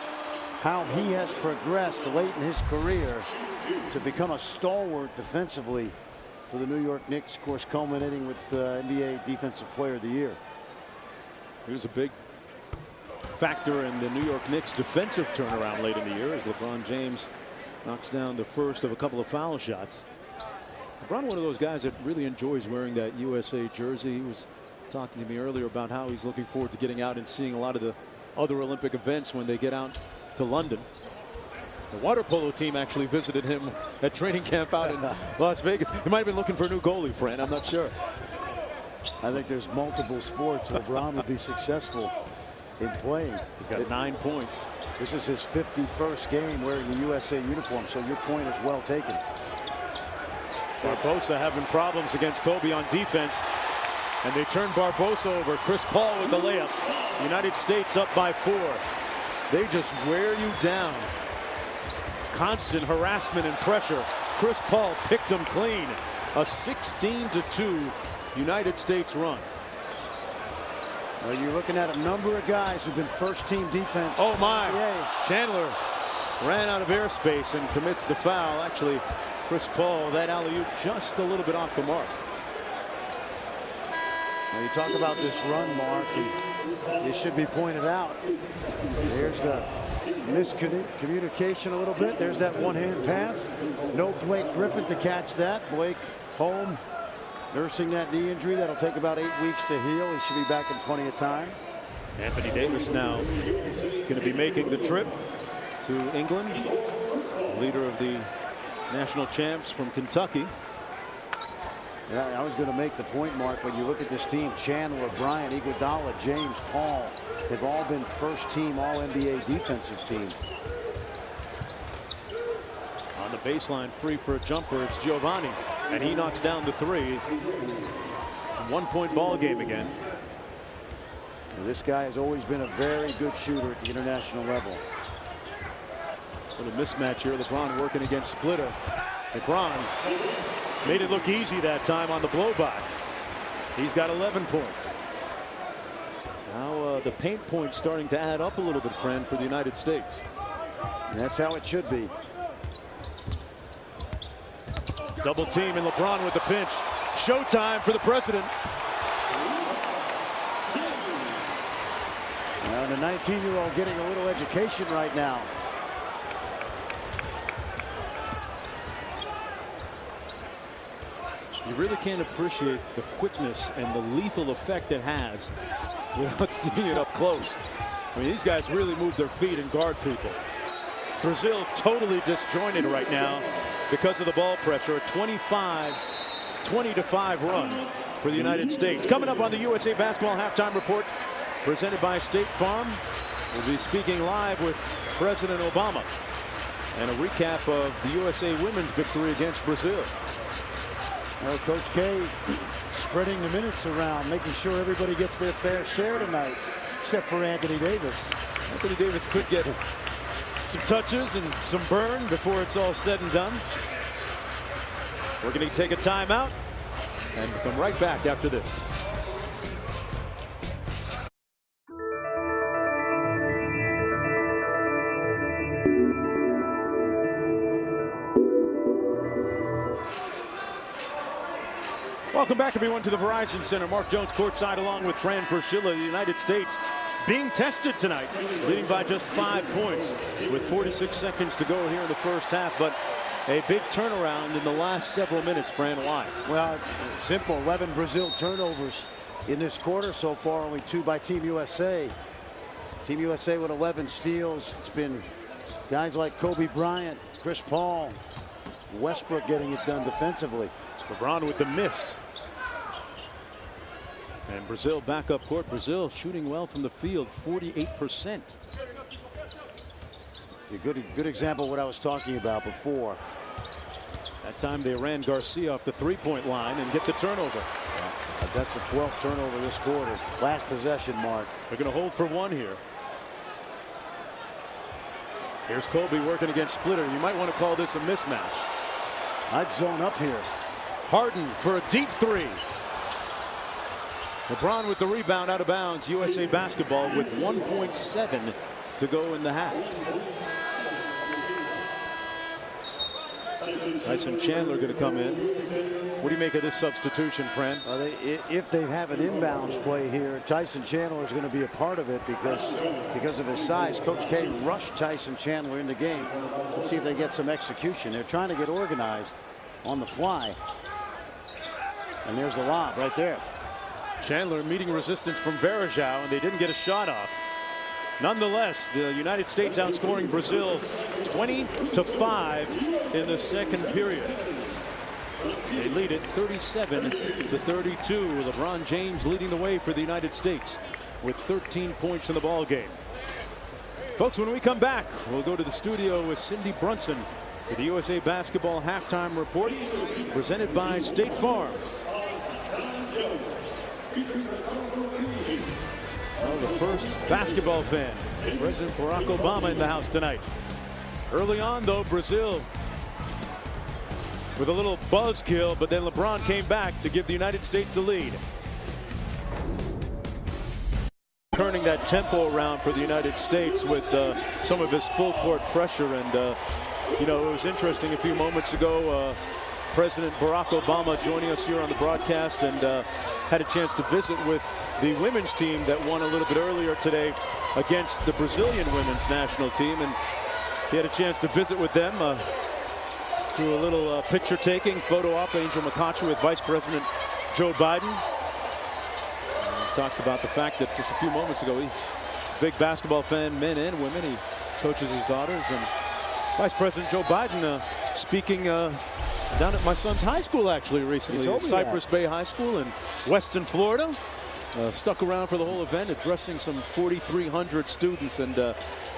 how he has progressed late in his career to become a stalwart defensively for the New York Knicks, of course, culminating with the NBA Defensive Player of the Year. He was a big factor in the New York Knicks defensive turnaround late in the year as LeBron James knocks down the first of a couple of foul shots. LeBron, one of those guys that really enjoys wearing that USA jersey. He was talking to me earlier about how he's looking forward to getting out and seeing a lot of the other Olympic events when they get out to London. The water polo team actually visited him at training camp out in Las Vegas. He might have been looking for a new goalie, Fran. I'm not sure. I think there's multiple sports LeBron would be successful in playing. He's got 9 points. This is his 51st game wearing the USA uniform, so your point is well taken. Barbosa having problems against Kobe on defense, and they turn Barbosa over. Chris Paul with the layup. United States up by 4. They just wear you down. Constant harassment and pressure. Chris Paul picked them clean. A 16-2 United States run. Well, you're looking at a number of guys who've been first-team defense. Oh my! Chandler ran out of airspace and commits the foul. Actually, Chris Paul, that alley-oop just a little bit off the mark. Now you talk about this run, Mark. It should be pointed out. There's the miscommunication a little bit. There's that one-hand pass. No Blake Griffin to catch that. Blake home nursing that knee injury. That'll take about 8 weeks to heal. He should be back in plenty of time. Anthony Davis now going to be making the trip to England. Leader of the national champs from Kentucky. Yeah, I was going to make the point, Mark, when you look at this team, Chandler, Bryant, Iguodala, James, Paul, they've all been first-team All-NBA defensive team. On the baseline, free for a jumper, it's Giovanni, and he knocks down the 3. It's a 1-point ball game again. And this guy has always been a very good shooter at the international level. Little mismatch here. LeBron working against Splitter. LeBron made it look easy that time on the blow-by. He's got 11 points. Now the paint points starting to add up a little bit, friend, for the United States. And that's how it should be. Double team and LeBron with the pinch. Showtime for the president. And a 19-year-old getting a little education right now. You really can't appreciate the quickness and the lethal effect it has without seeing it up close. I mean, these guys really move their feet and guard people. Brazil totally disjointed right now because of the ball pressure. A 20-5 run for the United States. Coming up on the USA Basketball Halftime Report, presented by State Farm. We'll be speaking live with President Obama and a recap of the USA women's victory against Brazil. Well, Coach K spreading the minutes around, making sure everybody gets their fair share tonight, except for Anthony Davis. Anthony Davis could get some touches and some burn before it's all said and done. We're going to take a timeout and come right back after this. Welcome back, everyone, to the Verizon Center. Mark Jones courtside along with Fran Fraschilla. The United States being tested tonight, leading by just 5 points with 46 seconds to go here in the first half. But a big turnaround in the last several minutes. Fran, why? Well, it's simple. 11 Brazil turnovers in this quarter so far, only 2 by Team USA. Team USA with 11 steals. It's been guys like Kobe Bryant, Chris Paul, Westbrook getting it done defensively. LeBron with the miss. And Brazil back up court. Brazil shooting well from the field, 48%. A good example of what I was talking about before. That time they ran Garcia off the three-point line and get the turnover. That's the 12th turnover this quarter. Last possession, Mark. They're going to hold for one here. Here's Kobe working against Splitter. You might want to call this a mismatch. I'd zone up here. Harden for a deep three. LeBron with the rebound out of bounds. USA Basketball with 1.7 to go in the half. Tyson Chandler going to come in. What do you make of this substitution, Fran? If they have an inbounds play here, Tyson Chandler is going to be a part of it because of his size. Coach K rushed Tyson Chandler in the game. Let's see if they get some execution. They're trying to get organized on the fly. And there's the lob right there. Chandler meeting resistance from Varejao, and they didn't get a shot off. Nonetheless, the United States outscoring Brazil 20-5 in the second period. They lead it 37-32. LeBron James leading the way for the United States with 13 points in the ball game. Folks, when we come back, we'll go to the studio with Cindy Brunson for the USA Basketball Halftime Report, presented by State Farm. Well, the first basketball fan, President Barack Obama, in the house tonight. Early on, though, Brazil with a little buzzkill, but then LeBron came back to give the United States the lead. Turning that tempo around for the United States with some of his full court pressure. And, you know, it was interesting a few moments ago. President Barack Obama joining us here on the broadcast, and had a chance to visit with the women's team that won a little bit earlier today against the Brazilian women's national team. And he had a chance to visit with them through a little picture taking, photo op, Angel McCutcheon with Vice President Joe Biden. Talked about the fact that just a few moments ago, he's a big basketball fan, men and women. He coaches his daughters. And Vice President Joe Biden speaking down at my son's high school actually recently, Cypress Bay High School in Weston, Florida. Stuck around for the whole event, addressing some 4,300 students, and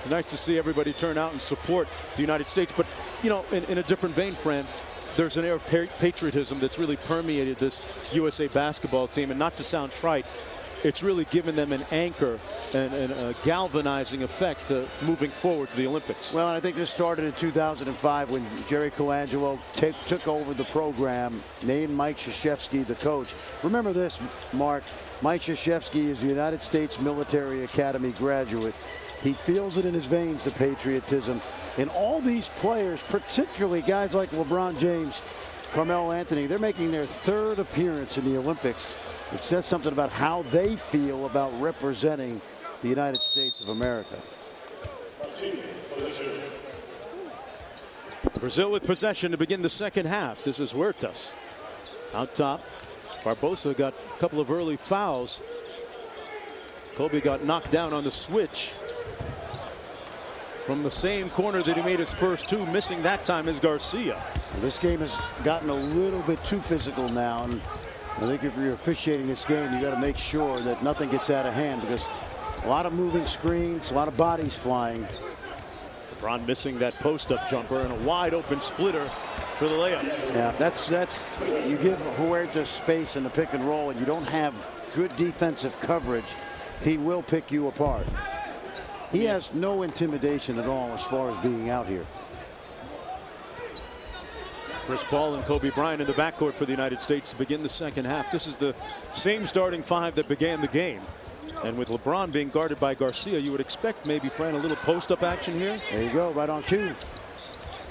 nice to see everybody turn out and support the United States. But, you know, in a different vein, Fran, there's an air of patriotism that's really permeated this USA basketball team, and not to sound trite, it's really given them an anchor and a galvanizing effect moving forward to the Olympics. Well, and I think this started in 2005 when Jerry Colangelo took over the program, named Mike Krzyzewski the coach. Remember this, Mark. Mike Krzyzewski is a United States Military Academy graduate. He feels it in his veins, the patriotism. And all these players, particularly guys like LeBron James, Carmelo Anthony, they're making their 3rd appearance in the Olympics. It says something about how they feel about representing the United States of America. Brazil with possession to begin the second half. This is Huertas out top. Barbosa got a couple of early fouls. Kobe got knocked down on the switch from the same corner that he made his first 2. Missing that time is Garcia. This game has gotten a little bit too physical now, and I think if you're officiating this game, you got to make sure that nothing gets out of hand, because a lot of moving screens, a lot of bodies flying. LeBron missing that post-up jumper and a wide open splitter for the layup. Yeah, that's you give Huertas space in the pick and roll, and you don't have good defensive coverage, he will pick you apart. He has no intimidation at all as far as being out here. Chris Paul and Kobe Bryant in the backcourt for the United States to begin the second half. This is the same starting 5 that began the game. And with LeBron being guarded by Garcia, you would expect maybe, Fran, a little post-up action here. There you go, right on cue.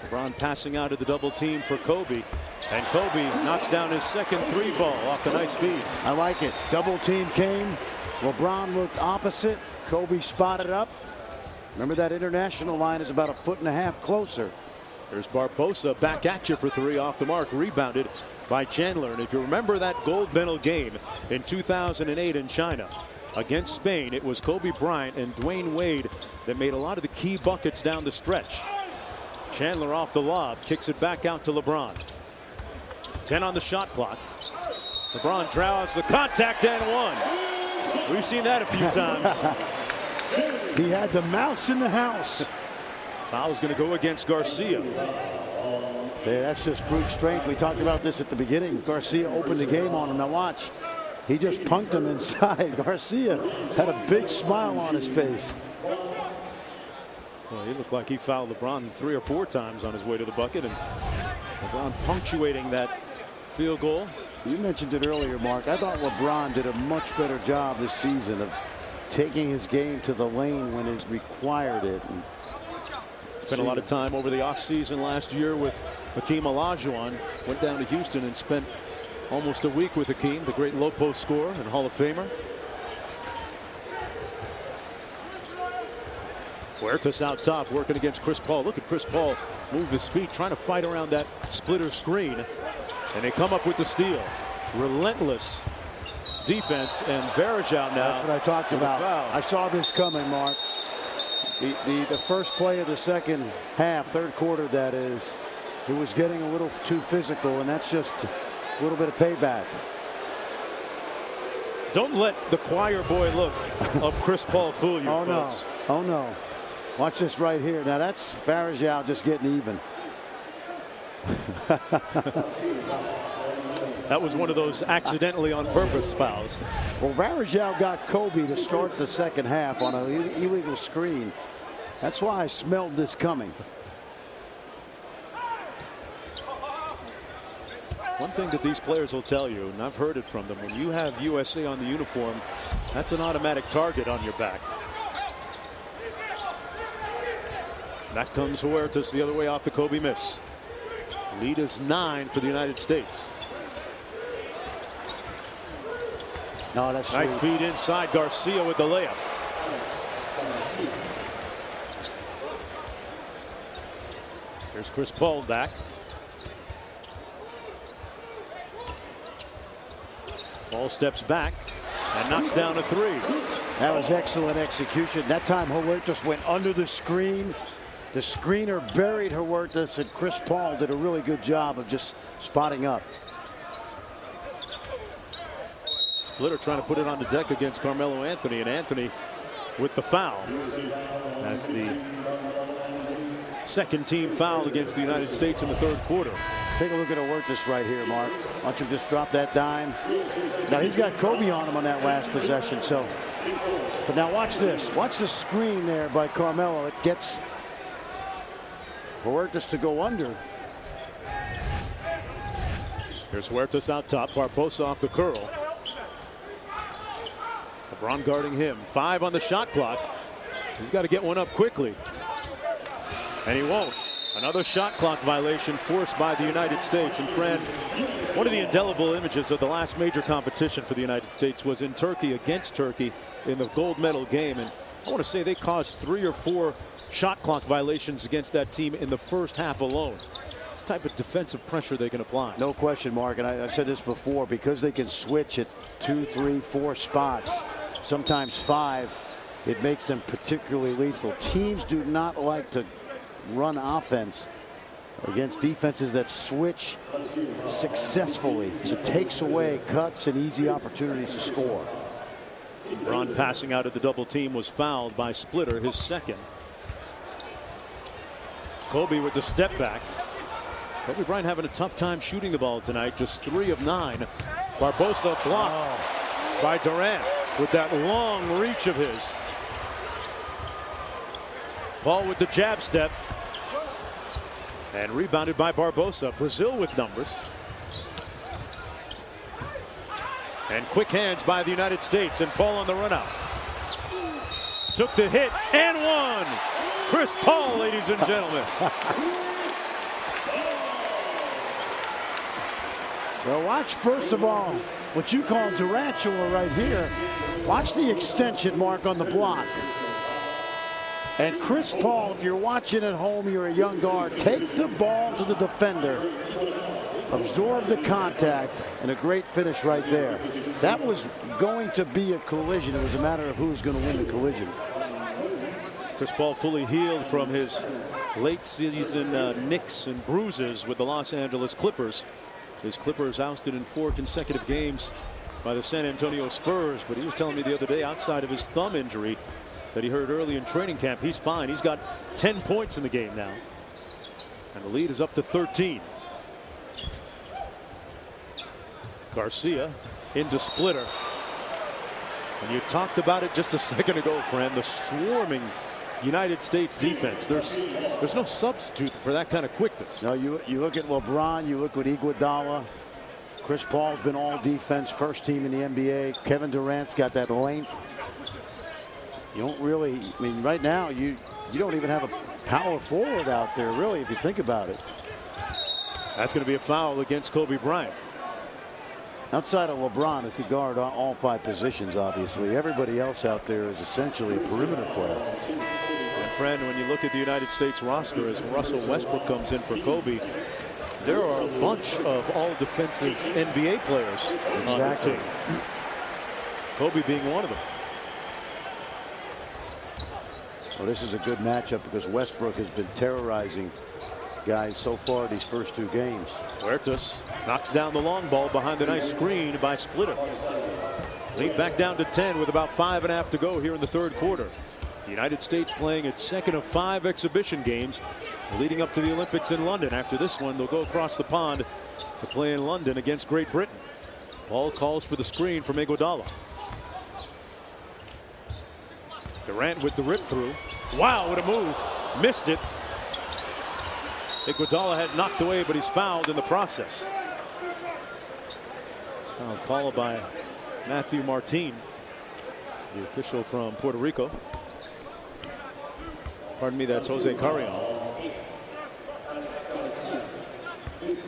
LeBron passing out of the double team for Kobe. And Kobe knocks down his second 3-ball off the nice feed. I like it. Double team came. LeBron looked opposite. Kobe spotted up. Remember, that international line is about 1.5 feet closer. There's Barbosa back at you for 3 off the mark, rebounded by Chandler. And if you remember that gold medal game in 2008 in China against Spain, it was Kobe Bryant and Dwayne Wade that made a lot of the key buckets down the stretch. Chandler off the lob, kicks it back out to LeBron. 10 on the shot clock. LeBron draws the contact and 1. We've seen that a few times. He had the mouse in the house. Foul's going to go against Garcia. Hey, that's just brute strength. We talked about this at the beginning. Garcia opened the game on him. Now watch. He just punked him inside. Garcia had a big smile on his face. Well, he looked like he fouled LeBron 3 or 4 times on his way to the bucket, and LeBron punctuating that field goal. You mentioned it earlier, Mark. I thought LeBron did a much better job this season of taking his game to the lane when it required it. And spent a lot of time over the offseason last year with Hakeem Olajuwon. Went down to Houston and spent almost a week with Hakeem, the great low post scorer and Hall of Famer. Huertas out top working against Chris Paul. Look at Chris Paul move his feet, trying to fight around that splitter screen. And they come up with the steal. Relentless defense, and Varejao now. That's what I talked about. I saw this coming, Mark. The first play of the second half, third quarter that is, it was getting a little too physical, and that's just a little bit of payback. Don't let the choir boy look of Chris Paul fool you, folks. No. Oh, no. Watch this right here. Now, that's Varejao just getting even. That was one of those accidentally on purpose fouls. Well, Varejao got Kobe to start the second half on an illegal screen. That's why I smelled this coming. One thing that these players will tell you, and I've heard it from them, when you have USA on the uniform, that's an automatic target on your back. Back comes Huertas the other way off the Kobe miss. Lead is 9 for the United States. No, that's nice sweet. feed inside. Garcia with the layup. Here's Chris Paul back. Paul steps back and knocks down a 3. That was excellent execution. That time Huertas went under the screen. The screener buried Huertas, and Chris Paul did a really good job of just spotting up. Splitter trying to put it on the deck against Carmelo Anthony, and Anthony with the foul. That's the second team foul against the United States in the third quarter. Take a look at Huertas right here, Mark. Why don't you just drop that dime? Now he's got Kobe on him on that last possession. So, but now watch this. Watch the screen there by Carmelo. It gets Huertas to go under. Here's Huertas out top. Barbosa off the curl. LeBron guarding him. 5 on the shot clock. He's got to get one up quickly. And he won't. Another shot clock violation forced by the United States. And friend, one of the indelible images of the last major competition for the United States was in Turkey against Turkey in the gold medal game. And I want to say they caused 3 or 4 shot clock violations against that team in the first half alone. It's the type of defensive pressure they can apply. No question, Mark. And I've said this before, because they can switch at 2, 3, 4 spots, sometimes 5, it makes them particularly lethal. Teams do not like to run offense against defenses that switch successfully. It takes away cuts and easy opportunities to score. Braun passing out of the double team was fouled by Splitter, his second. Kobe with the step back. Kobe Bryant having a tough time shooting the ball tonight. Just 3 of 9. Barbosa blocked by Durant with that long reach of his. Paul with the jab step. And rebounded by Barbosa. Brazil with numbers. And quick hands by the United States. And Paul on the run out. Took the hit and won. Chris Paul, ladies and gentlemen. Well, watch first of all what you call Durantula right here. Watch the extension mark on the block. And Chris Paul, if you're watching at home, you're a young guard, take the ball to the defender, absorb the contact, and a great finish right there. That was going to be a collision. It was a matter of who was going to win the collision. Chris Paul fully healed from his late season nicks and bruises with the Los Angeles Clippers. His Clippers ousted in 4 consecutive games by the San Antonio Spurs. But he was telling me the other day, outside of his thumb injury that he heard early in training camp, he's fine. He's got 10 points in the game now. And the lead is up to 13. Garcia into Splitter. And you talked about it just a second ago, friend. The swarming United States defense. There's no substitute for that kind of quickness. No, you look at LeBron, you look at Iguodala. Chris Paul's been all defense, first team in the NBA. Kevin Durant's got that length. You don't really, I mean, right now you don't even have a power forward out there, really, if you think about it. That's going to be a foul against Kobe Bryant. Outside of LeBron, who could guard all 5 positions, obviously. Everybody else out there is essentially a perimeter player. And friend, when you look at the United States roster as Russell Westbrook comes in for Kobe, there are a bunch of all defensive NBA players on this team. Kobe being one of them. Well, this is a good matchup because Westbrook has been terrorizing guys so far these first 2 games. Huertas knocks down the long ball behind the nice screen by Splitter. Lead back down to 10 with about 5.5 to go here in the 3rd quarter. The United States playing its second of 5 exhibition games leading up to the Olympics in London. After this one, they'll go across the pond to play in London against Great Britain. Paul calls for the screen from Iguodala. Durant with the rip through. Wow, what a move. Missed it. Iguodala had knocked away, but he's fouled in the process. Call by Matthew Martin, the official from Puerto Rico. Pardon me, that's Jose Carrion.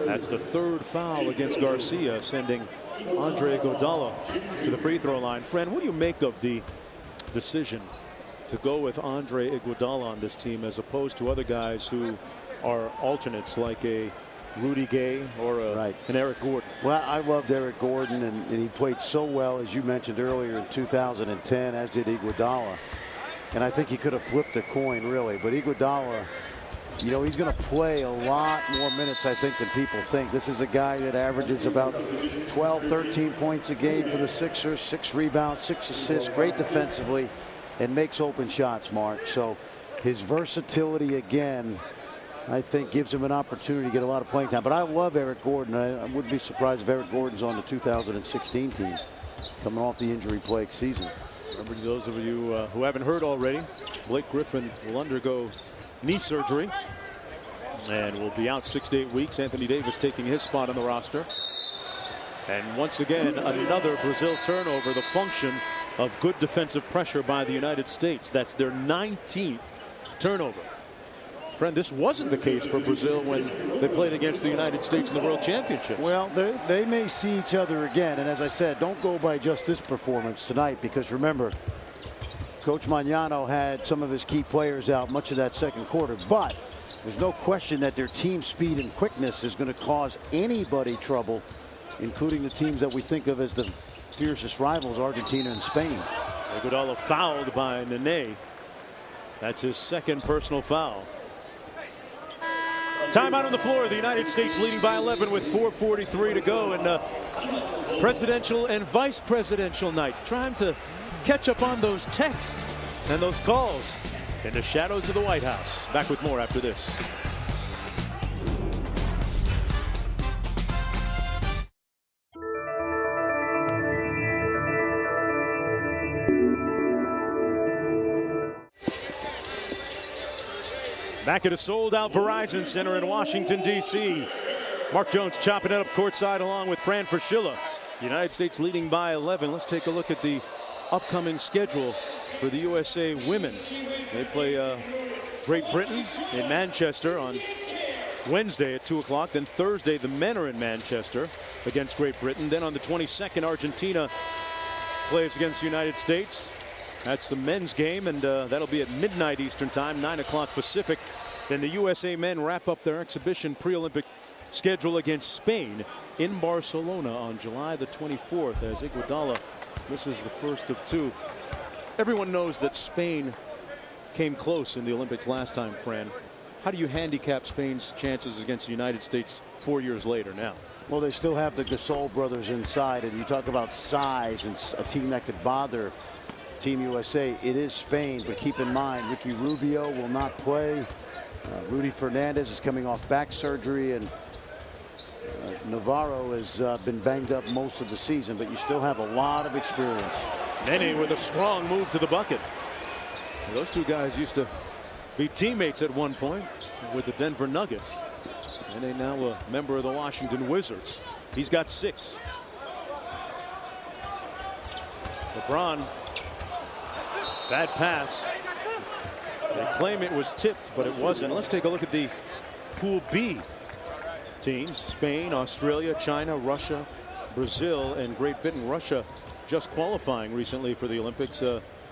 That's the 3rd foul against Garcia, sending Andre Iguodala to the free throw line. Friend, what do you make of the decision to go with Andre Iguodala on this team as opposed to other guys who are alternates like a Rudy Gay or an Eric Gordon? Well, I loved Eric Gordon, and he played so well, as you mentioned earlier, in 2010, as did Iguodala. And I think he could have flipped the coin, really. But Iguodala, you know, he's going to play a lot more minutes, I think, than people think. This is a guy that averages about 12, 13 points a game for the Sixers, 6 rebounds, 6 assists, great defensively, and makes open shots, Mark. So his versatility, again, I think gives him an opportunity to get a lot of playing time. But I love Eric Gordon. I wouldn't be surprised if Eric Gordon's on the 2016 team, coming off the injury-plagued season. Remember, those of you who haven't heard already, Blake Griffin will undergo knee surgery and will be out 6 to 8 weeks. Anthony Davis taking his spot on the roster. And once again, another Brazil turnover, the function of good defensive pressure by the United States. That's their 19th turnover. Friend, this wasn't the case for Brazil when they played against the United States in the World Championships. Well, they may see each other again. And as I said, don't go by just this performance tonight, because remember, Coach Magnano had some of his key players out much of that second quarter. But there's no question that their team speed and quickness is going to cause anybody trouble, including the teams that we think of as the fiercest rivals, Argentina and Spain. Iguodala fouled by Nene. That's his second personal foul. Timeout on the floor. The United States leading by 11 with 4:43 to go in presidential and vice presidential night. Trying to catch up on those texts and those calls in the shadows of the White House. Back with more after this. Back at a sold-out Verizon Center in Washington, D.C. Mark Jones chopping it up courtside along with Fran Fraschilla. The United States leading by 11. Let's take a look at the upcoming schedule for the USA women. They play Great Britain in Manchester on Wednesday at 2 o'clock. Then Thursday, the men are in Manchester against Great Britain. Then on the 22nd, Argentina plays against the United States. That's the men's game, and that'll be at midnight Eastern time, 9 o'clock Pacific. Then the USA men wrap up their exhibition pre-Olympic schedule against Spain in Barcelona on July the 24th, as Iguodala misses the first of two. Everyone knows that Spain came close in the Olympics last time, Fran. How do you handicap Spain's chances against the United States 4 years later now? Well, they still have the Gasol brothers inside, and you talk about size and a team that could bother Team USA. It is Spain, but keep in mind, Ricky Rubio will not play. Rudy Fernandez is coming off back surgery, and Navarro has been banged up most of the season, but you still have a lot of experience. Nene with a strong move to the bucket. Those two guys used to be teammates at one point with the Denver Nuggets. Nene now a member of the Washington Wizards. He's got 6. LeBron. Bad pass. They claim it was tipped, but it wasn't. Let's take a look at the Pool B teams. Spain, Australia, China, Russia, Brazil, and Great Britain. Russia just qualifying recently for the Olympics.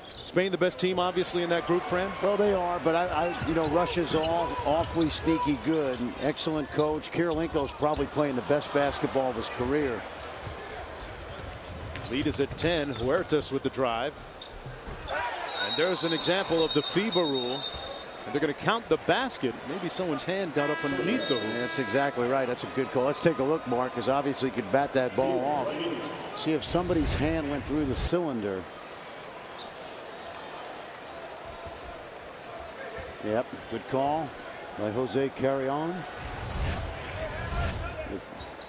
Spain the best team, obviously, in that group, Fran? Well, they are, but you know, Russia's awfully sneaky good. Excellent coach. Kirilenko's probably playing the best basketball of his career. Lead is at 10. Huertas with the drive. And there's an example of the FIBA rule. And they're going to count the basket. Maybe someone's hand got up underneath the rule. That's exactly right. That's a good call. Let's take a look, Mark, because obviously you could bat that ball off. See if somebody's hand went through the cylinder. Yep, good call by Jose Carrion. The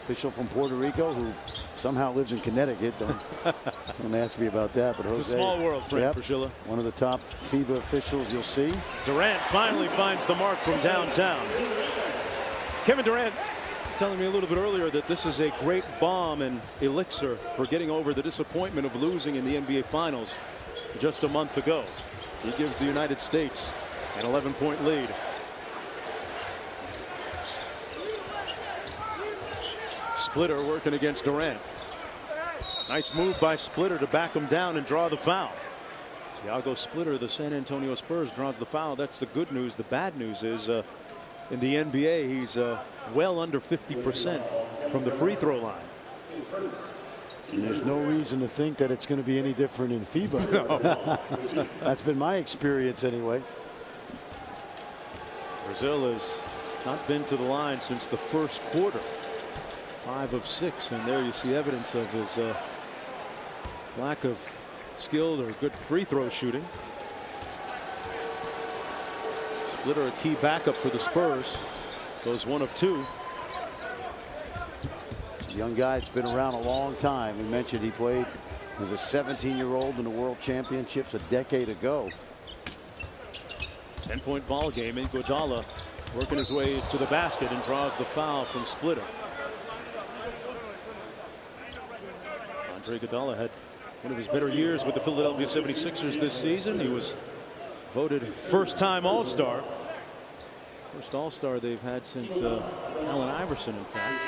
official from Puerto Rico who somehow lives in Connecticut. Don't ask me about that. But Jose, it's a small world, Fran Fraschilla. One of the top FIBA officials you'll see. Durant finally finds the mark from downtown. Kevin Durant telling me a little bit earlier that this is a great balm and elixir for getting over the disappointment of losing in the NBA Finals just a month ago. He gives the United States an 11-point lead. Splitter working against Durant. Nice move by Splitter to back him down and draw the foul. Thiago Splitter, the San Antonio Spurs, draws the foul. That's the good news. The bad news is in the NBA, he's well under 50% from the free throw line. And there's no reason to think that it's going to be any different in FIBA. No. That's been my experience anyway. Brazil has not been to the line since the first quarter. 5 of 6, and there you see evidence of his lack of skilled or good free throw shooting. Splitter, a key backup for the Spurs, goes 1 of 2. It's a young guy that's been around a long time. We mentioned he played as a 17-year-old in the World Championships a decade ago. 10-point ball game. Iguodala working his way to the basket and draws the foul from Splitter. Andre Iguodala had one of his better years with the Philadelphia 76ers this season. He was voted first-time All-Star. First All-Star they've had since Allen Iverson, in fact.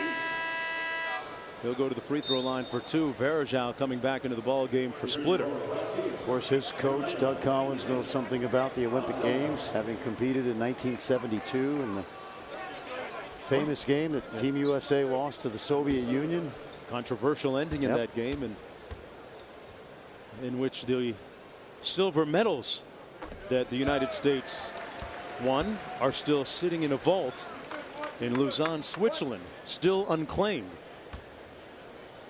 He'll go to the free throw line for 2. Varejao coming back into the ball game for Splitter. Of course, his coach, Doug Collins, knows something about the Olympic Games, having competed in 1972 in the famous game that Team USA lost to the Soviet Union. Controversial ending in that game, and in which the silver medals that the United States won are still sitting in a vault in Lausanne, Switzerland, still unclaimed.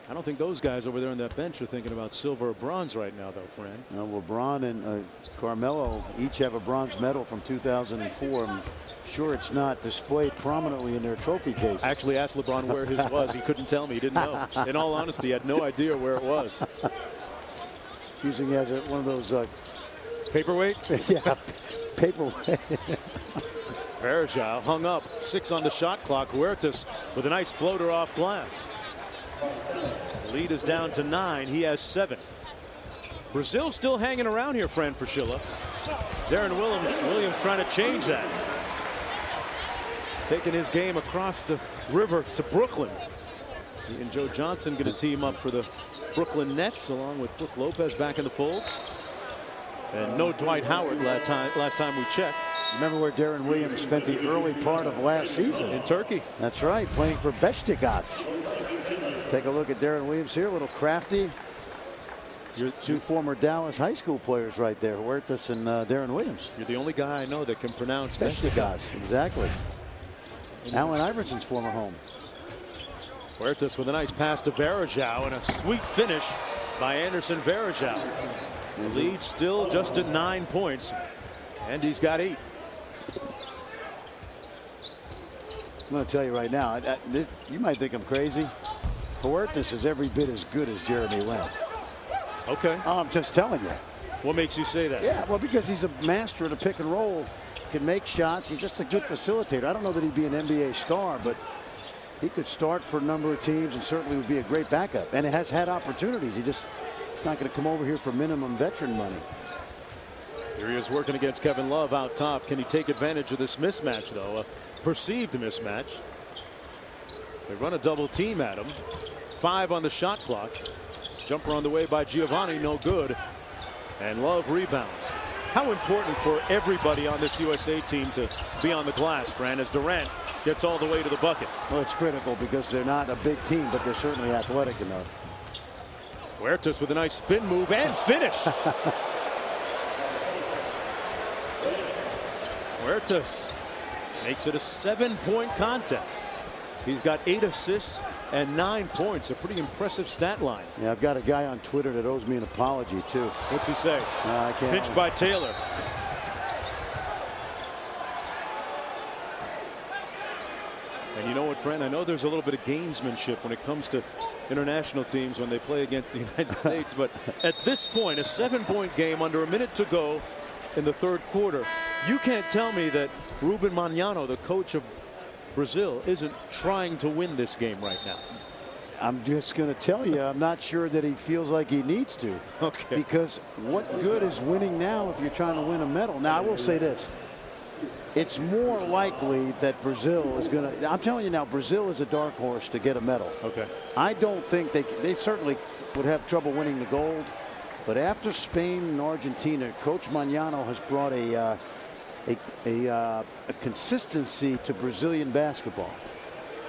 I don't think those guys over there on that bench are thinking about silver or bronze right now, though, Fran. Now, LeBron and Carmelo each have a bronze medal from 2004. I'm sure it's not displayed prominently in their trophy cases. I actually asked LeBron where his was. He couldn't tell me. He didn't know. In all honesty, he had no idea where it was. Using it as one of those paperweight? Yeah, paperweight. Varejao hung up. 6 on the shot clock. Huertas with a nice floater off glass. The lead is down to 9. He has 7. Brazil still hanging around here, Fran Fraschilla. Darren Williams trying to change that. Taking his game across the river to Brooklyn. He and Joe Johnson going to team up for the Brooklyn Nets, along with Brook Lopez back in the fold. And no Dwight Howard last time we checked. Remember where Darren Williams spent the early part of last season? In Turkey. That's right, playing for Beşiktaş. Take a look at Darren Williams here, a little crafty. Your 2 former Dallas high school players right there, Huertas and Darren Williams. You're the only guy I know that can pronounce Beşiktaş. Exactly. Allen Iverson's former home. Huertas with a nice pass to Varejao and a sweet finish by Anderson Varejao. The lead still just at 9 points, and he's got 8. I'm going to tell you right now, you might think I'm crazy. Huertas is every bit as good as Jeremy Lin. Okay. I'm just telling you. What makes you say that? Yeah, well, because he's a master of the pick and roll, can make shots. He's just a good facilitator. I don't know that he'd be an NBA star, but he could start for a number of teams and certainly would be a great backup. And it has had opportunities. He's not going to come over here for minimum veteran money. Here he is working against Kevin Love out top. Can he take advantage of this mismatch, though? A perceived mismatch. They run a double team at him. 5 on the shot clock. Jumper on the way by Giovanni, no good. And Love rebounds. How important for everybody on this USA team to be on the glass, Fran, as Durant gets all the way to the bucket. Well, it's critical because they're not a big team, but they're certainly athletic enough. Huertas with a nice spin move and finish. Huertas makes it a 7-point contest. He's got 8 assists and 9 points. A pretty impressive stat line. Yeah, I've got a guy on Twitter that owes me an apology, too. What's he say? I can't. Pitched by Taylor. And you know what, friend? I know there's a little bit of gamesmanship when it comes to international teams when they play against the United States. But at this point, a 7-point game under a minute to go in the 3rd quarter. You can't tell me that Ruben Magnano, the coach of Brazil, isn't trying to win this game right now. I'm just going to tell you, I'm not sure that he feels like he needs to. Okay. Because what good is winning now if you're trying to win a medal? Now, I will say this. It's more likely that Brazil is going to. I'm telling you now, Brazil is a dark horse to get a medal. Okay. I don't think they certainly would have trouble winning the gold. But after Spain and Argentina, Coach Magnano has brought a consistency to Brazilian basketball.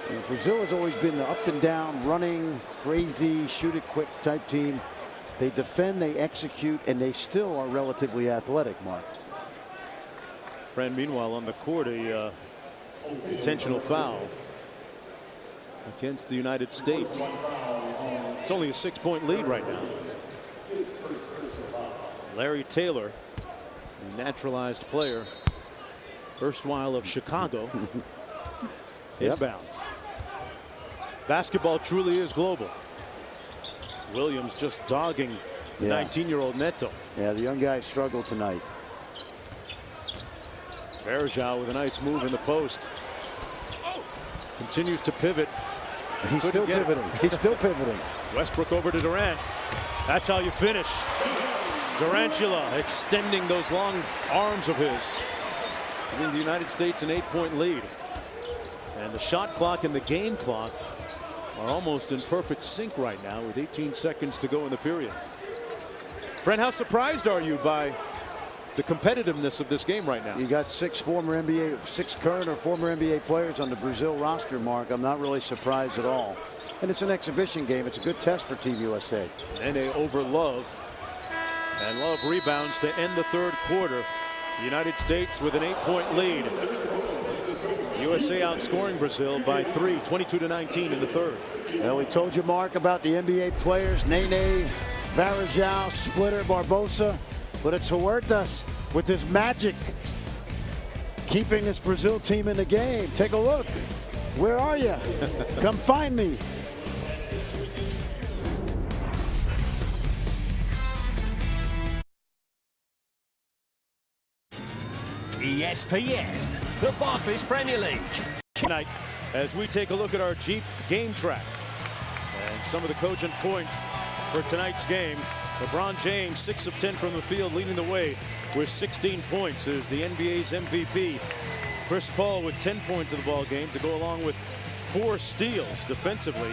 And Brazil has always been the up and down, running, crazy, shoot it quick type team. They defend, they execute, and they still are relatively athletic, Mark. Friend, meanwhile, on the court, a intentional foul against the United States. It's only a 6-point lead right now. Larry Taylor, naturalized player, erstwhile of Chicago, inbounds. Basketball truly is global. Williams just dogging the 19-year-old Neto. Yeah, the young guy struggled tonight. Varejao with a nice move in the post. Continues to pivot. He's still pivoting. He's still pivoting. Westbrook over to Durant. That's how you finish. Durantula extending those long arms of his. giving the United States an 8-point lead. And the shot clock and the game clock are almost in perfect sync right now with 18 seconds to go in the period. Friend, how surprised are you by the competitiveness of this game right now? You got six current or former NBA players on the Brazil roster, Mark. I'm not really surprised at all. And it's an exhibition game. It's a good test for Team USA. Nene over Love. And Love rebounds to end the third quarter. The United States with an 8-point lead. USA outscoring Brazil by 3, 22-19 in the third. Well, we told you, Mark, about the NBA players, Nene, Varejao, Splitter, Barbosa. But it's Huertas with his magic keeping this Brazil team in the game. Take a look. Where are you? Come find me. ESPN, the Barclays Premier League. Tonight, as we take a look at our Jeep game track and some of the cogent points for tonight's game. LeBron James, 6 of 10 from the field, leading the way with 16 points, is the NBA's MVP. Chris Paul with 10 points in the ball game to go along with 4 steals defensively.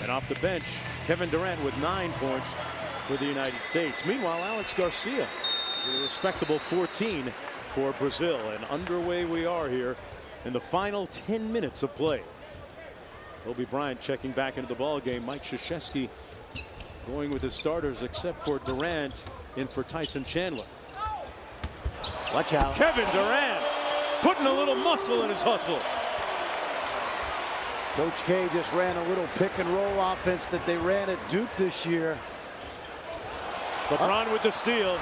And off the bench, Kevin Durant with 9 points for the United States. Meanwhile, Alex Garcia with a respectable 14 for Brazil. And underway we are here in the final 10 minutes of play. Kobe Bryant checking back into the ball game. Mike Krzyzewski going with his starters except for Durant, in for Tyson Chandler. Watch out. Kevin Durant putting a little muscle in his hustle. Coach K just ran a little pick and roll offense that they ran at Duke this year. LeBron with the steal.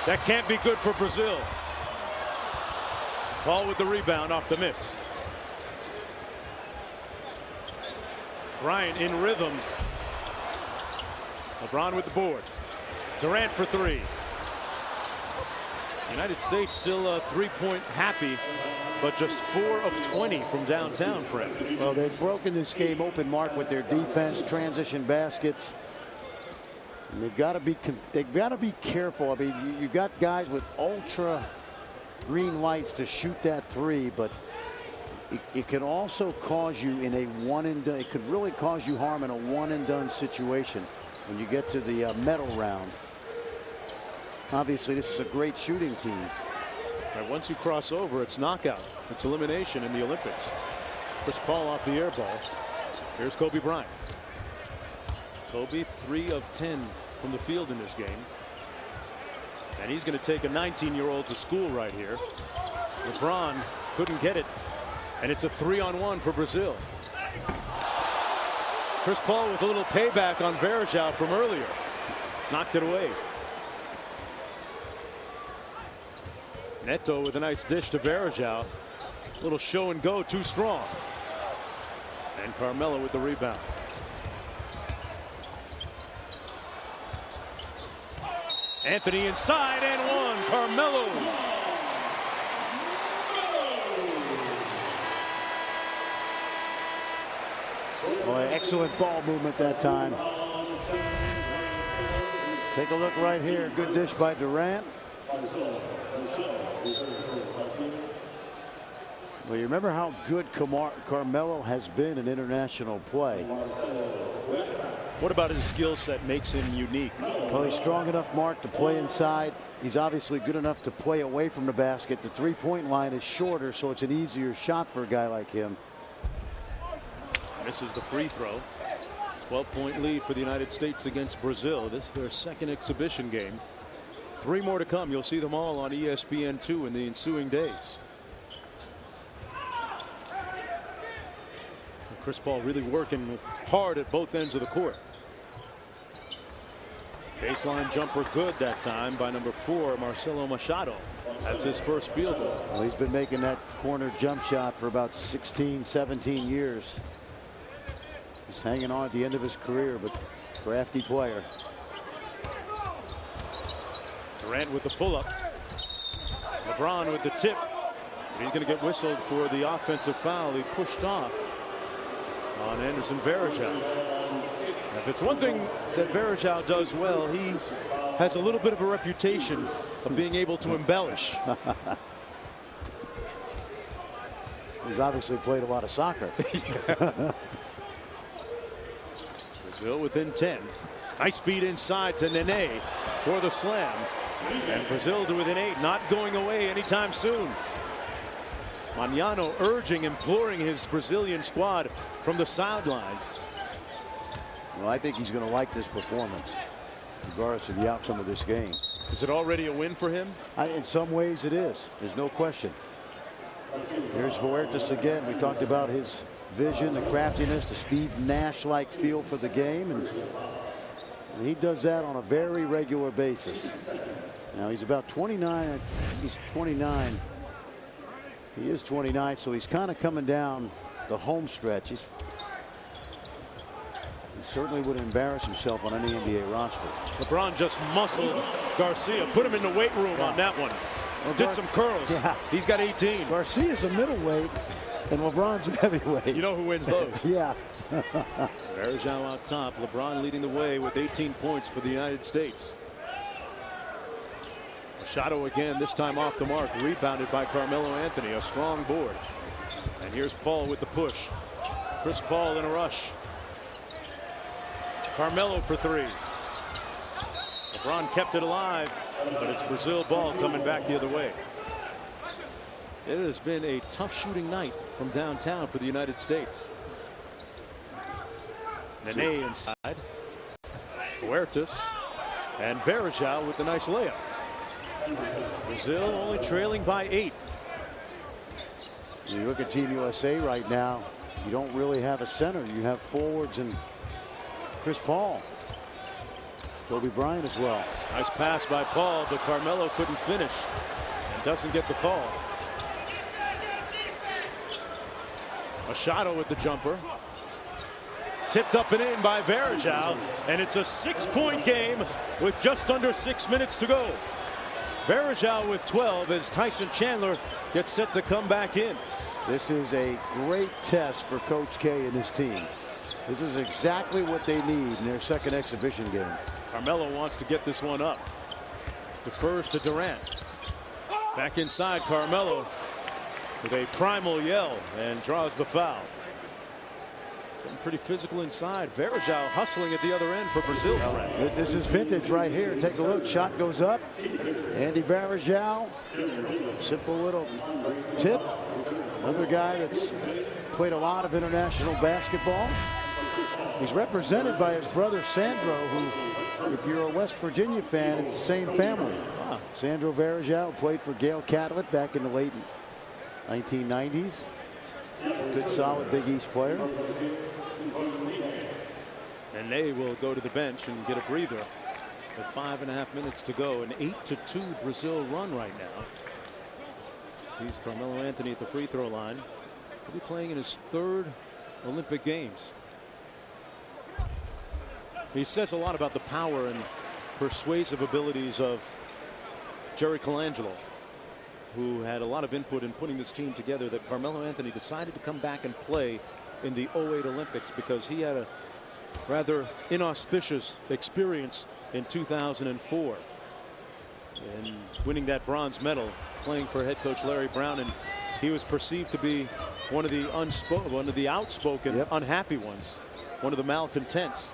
That can't be good for Brazil. Paul with the rebound off the miss. Bryant in rhythm. LeBron with the board. Durant for 3. United States still 3-point happy, but just 4 of 20 from downtown, Fred. Well, they've broken this game open, Mark, with their defense, transition baskets. And they've got to be careful. I mean, you got guys with ultra green lights to shoot that 3, but it can also cause you in a one and done. It could really cause you harm in a one and done situation when you get to the medal round. Obviously, this is a great shooting team. And once you cross over, it's knockout. It's elimination in the Olympics. Chris Paul off the air ball. Here's Kobe Bryant. Kobe 3 of 10 from the field in this game. And he's going to take a 19-year-old to school right here. LeBron couldn't get it. And it's a 3-on-1 for Brazil. Chris Paul with a little payback on Varejao from earlier. Knocked it away. Neto with a nice dish to Varejao. Little show and go, too strong. And Carmelo with the rebound. Anthony inside and 1. Carmelo. Boy, excellent ball movement that time. Take a look right here. Good dish by Durant. Well, you remember how good Carmelo has been in international play. What about his skill set makes him unique? Well, he's strong enough, Mark, to play inside. He's obviously good enough to play away from the basket. The three-point line is shorter, so it's an easier shot for a guy like him. Misses the free throw. 12-point lead for the United States against Brazil. This is their second exhibition game. 3 more to come. You'll see them all on ESPN2 in the ensuing days. And Chris Paul really working hard at both ends of the court. Baseline jumper good that time by number 4, Marcelo Machado. That's his first field goal. Well, he's been making that corner jump shot for about 16, 17 years. He's hanging on at the end of his career, but crafty player. Durant with the pull-up. LeBron with the tip. He's going to get whistled for the offensive foul. He pushed off on Anderson Varejao. If it's one thing that Varejao does well, he has a little bit of a reputation of being able to embellish. He's obviously played a lot of soccer. Brazil within 10. Nice feed inside to Nene for the slam. And Brazil to within 8, not going away anytime soon. Magnano urging, imploring his Brazilian squad from the sidelines. Well, I think he's going to like this performance, regardless of the outcome of this game. Is it already a win for him? In some ways it is. There's no question. Here's Huertas again. We talked about his vision, the craftiness, the Steve Nash-like feel for the game. And he does that on a very regular basis. Now he's about 29. He's 29. He is 29, so he's kind of coming down the home stretch. He certainly would embarrass himself on any NBA roster. LeBron just muscled Garcia, put him in the weight room on that one. Well, did some curls. Yeah. He's got 18. Garcia's a middleweight, and LeBron's a heavyweight. You know who wins those? Yeah. Varejao out top. LeBron leading the way with 18 points for the United States. Machado again, this time off the mark, rebounded by Carmelo Anthony. A strong board. And here's Paul with the push. Chris Paul in a rush. Carmelo for 3. LeBron kept it alive, but it's Brazil ball coming back the other way. It has been a tough shooting night from downtown for the United States. Nene inside. Huertas and Varejao with the nice layup. Brazil only trailing by 8. You look at Team USA right now, you don't really have a center. You have forwards and Chris Paul. Kobe Bryant as well. Nice pass by Paul, but Carmelo couldn't finish and doesn't get the call. Machado with the jumper. Tipped up and in by Varejao, and it's a 6-point game with just under 6 minutes to go. Varejao with 12 as Tyson Chandler gets set to come back in. This is a great test for Coach K and his team. This is exactly what they need in their second exhibition game. Carmelo wants to get this one up. Defers to Durant. Back inside, Carmelo with a primal yell and draws the foul. Getting pretty physical inside. Varejao hustling at the other end for Brazil. This is vintage right here. Take a look. Shot goes up. Andy Varejao. Simple little tip. Another guy that's played a lot of international basketball. He's represented by his brother Sandro, who, if you're a West Virginia fan, it's the same family. Wow. Sandro Varejao played for Gail Catlett back in the late 1990s. Good, solid Big East player. And they will go to the bench and get a breather. With 5.5 minutes to go, an 8-2 Brazil run right now. He's Carmelo Anthony at the free throw line. He'll be playing in his 3rd Olympic Games. He says a lot about the power and persuasive abilities of Jerry Colangelo, who had a lot of input in putting this team together, that Carmelo Anthony decided to come back and play in the 08 Olympics because he had a rather inauspicious experience in 2004 in winning that bronze medal, playing for head coach Larry Brown, and he was perceived to be one of the outspoken, unhappy ones, one of the malcontents.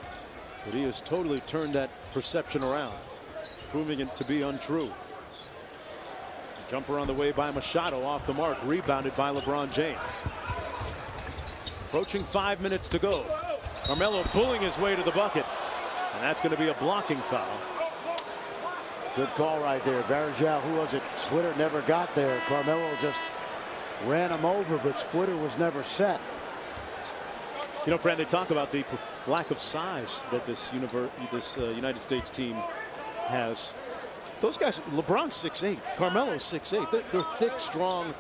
But he has totally turned that perception around, proving it to be untrue. Jumper on the way by Machado, off the mark, rebounded by LeBron James. Approaching 5 minutes to go. Carmelo pulling his way to the bucket, and that's going to be a blocking foul. Good call right there. Varejao, who was it? Splitter never got there. Carmelo just ran him over, but Splitter was never set. You know, Fran, they talk about the lack of size that this United States team has. Those guys, LeBron's 6'8", Carmelo's 6'8". They're thick, strong,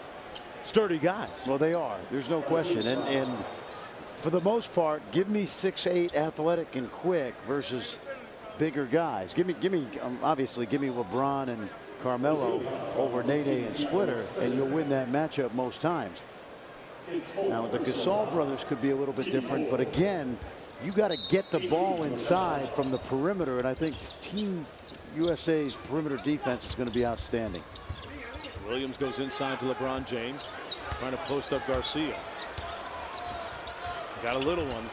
sturdy guys. Well, they are. There's no question. And for the most part, give me 6'8", athletic and quick versus bigger guys. Give me obviously give me LeBron and Carmelo over Nene and Splitter, and you'll win that matchup most times. Now the Gasol brothers could be a little bit different, but again, you got to get the ball inside from the perimeter, and I think Team USA's perimeter defense is going to be outstanding. Williams goes inside to LeBron James. Trying to post up Garcia. Got a little one.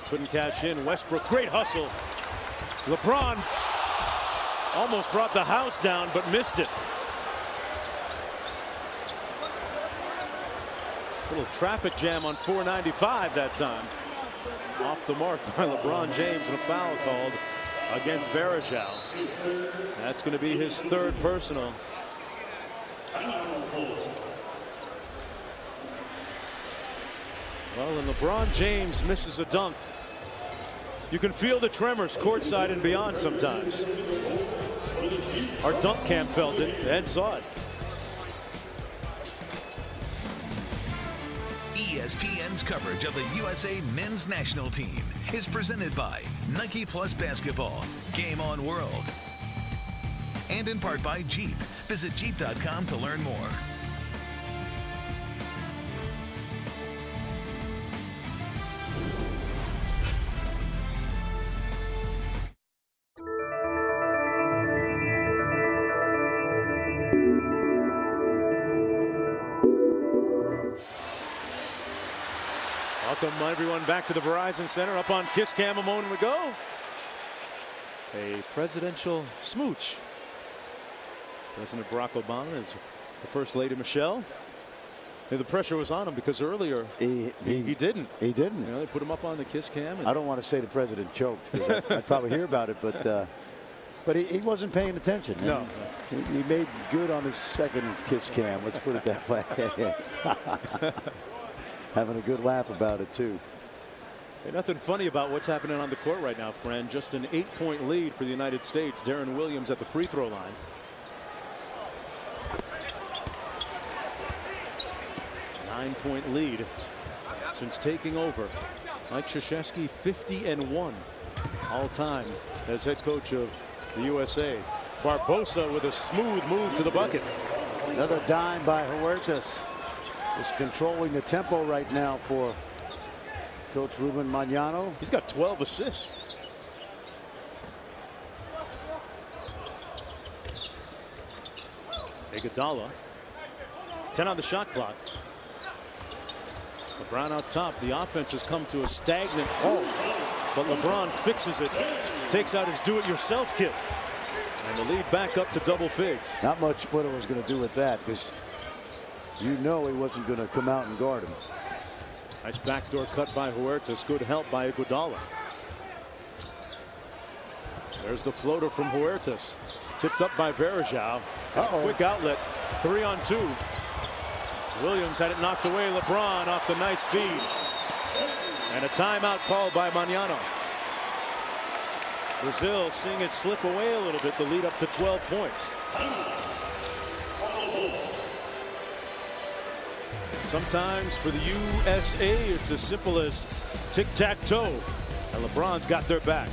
Couldn't cash in. Westbrook, great hustle. LeBron almost brought the house down, but missed it. Little traffic jam on 495 that time. Off the mark by LeBron James, and a foul called against Varejao. That's going to be his third personal. Well, and LeBron James misses a dunk. You can feel the tremors courtside and beyond sometimes. Our dunk camp felt it and saw it. ESPN's coverage of the USA men's national team is presented by Nike Plus Basketball, Game On World, and in part by Jeep. Visit Jeep.com to learn more. Welcome everyone back to the Verizon Center. Up on Kiss Cam a moment ago. A presidential smooch. President Barack Obama is the First Lady Michelle. And the pressure was on him because earlier he didn't. He didn't. You know, they put him up on the Kiss Cam. I don't want to say the president choked, because I'd probably hear about it, but he wasn't paying attention. No. He made good on his second Kiss Cam. Let's put it that way. Having a good laugh about it too. Hey, nothing funny about what's happening on the court right now, friend. Just an 8-point lead for the United States. Deron Williams at the free throw line. Nine-point lead since taking over. Mike Krzyzewski 50-1 all time as head coach of the USA. Barbosa with a smooth move to the bucket. Another dime by Huertas. Is controlling the tempo right now for Coach Ruben Magnano. He's got 12 assists. Iguodala, 10 on the shot clock. LeBron out top. The offense has come to a stagnant halt, but LeBron fixes it, takes out his do-it-yourself kit, and the lead back up to double figs. Not much Splitter was going to do with that, because you know he wasn't going to come out and guard him. Nice backdoor cut by Huertas. Good help by Iguodala. There's the floater from Huertas. Tipped up by Varejao. Quick outlet. 3-on-2. Williams had it knocked away. LeBron off the nice feed. And a timeout called by Magnano. Brazil seeing it slip away a little bit. The lead up to 12 points. Sometimes for the USA, it's as simple as tic-tac-toe. And LeBron's got their back.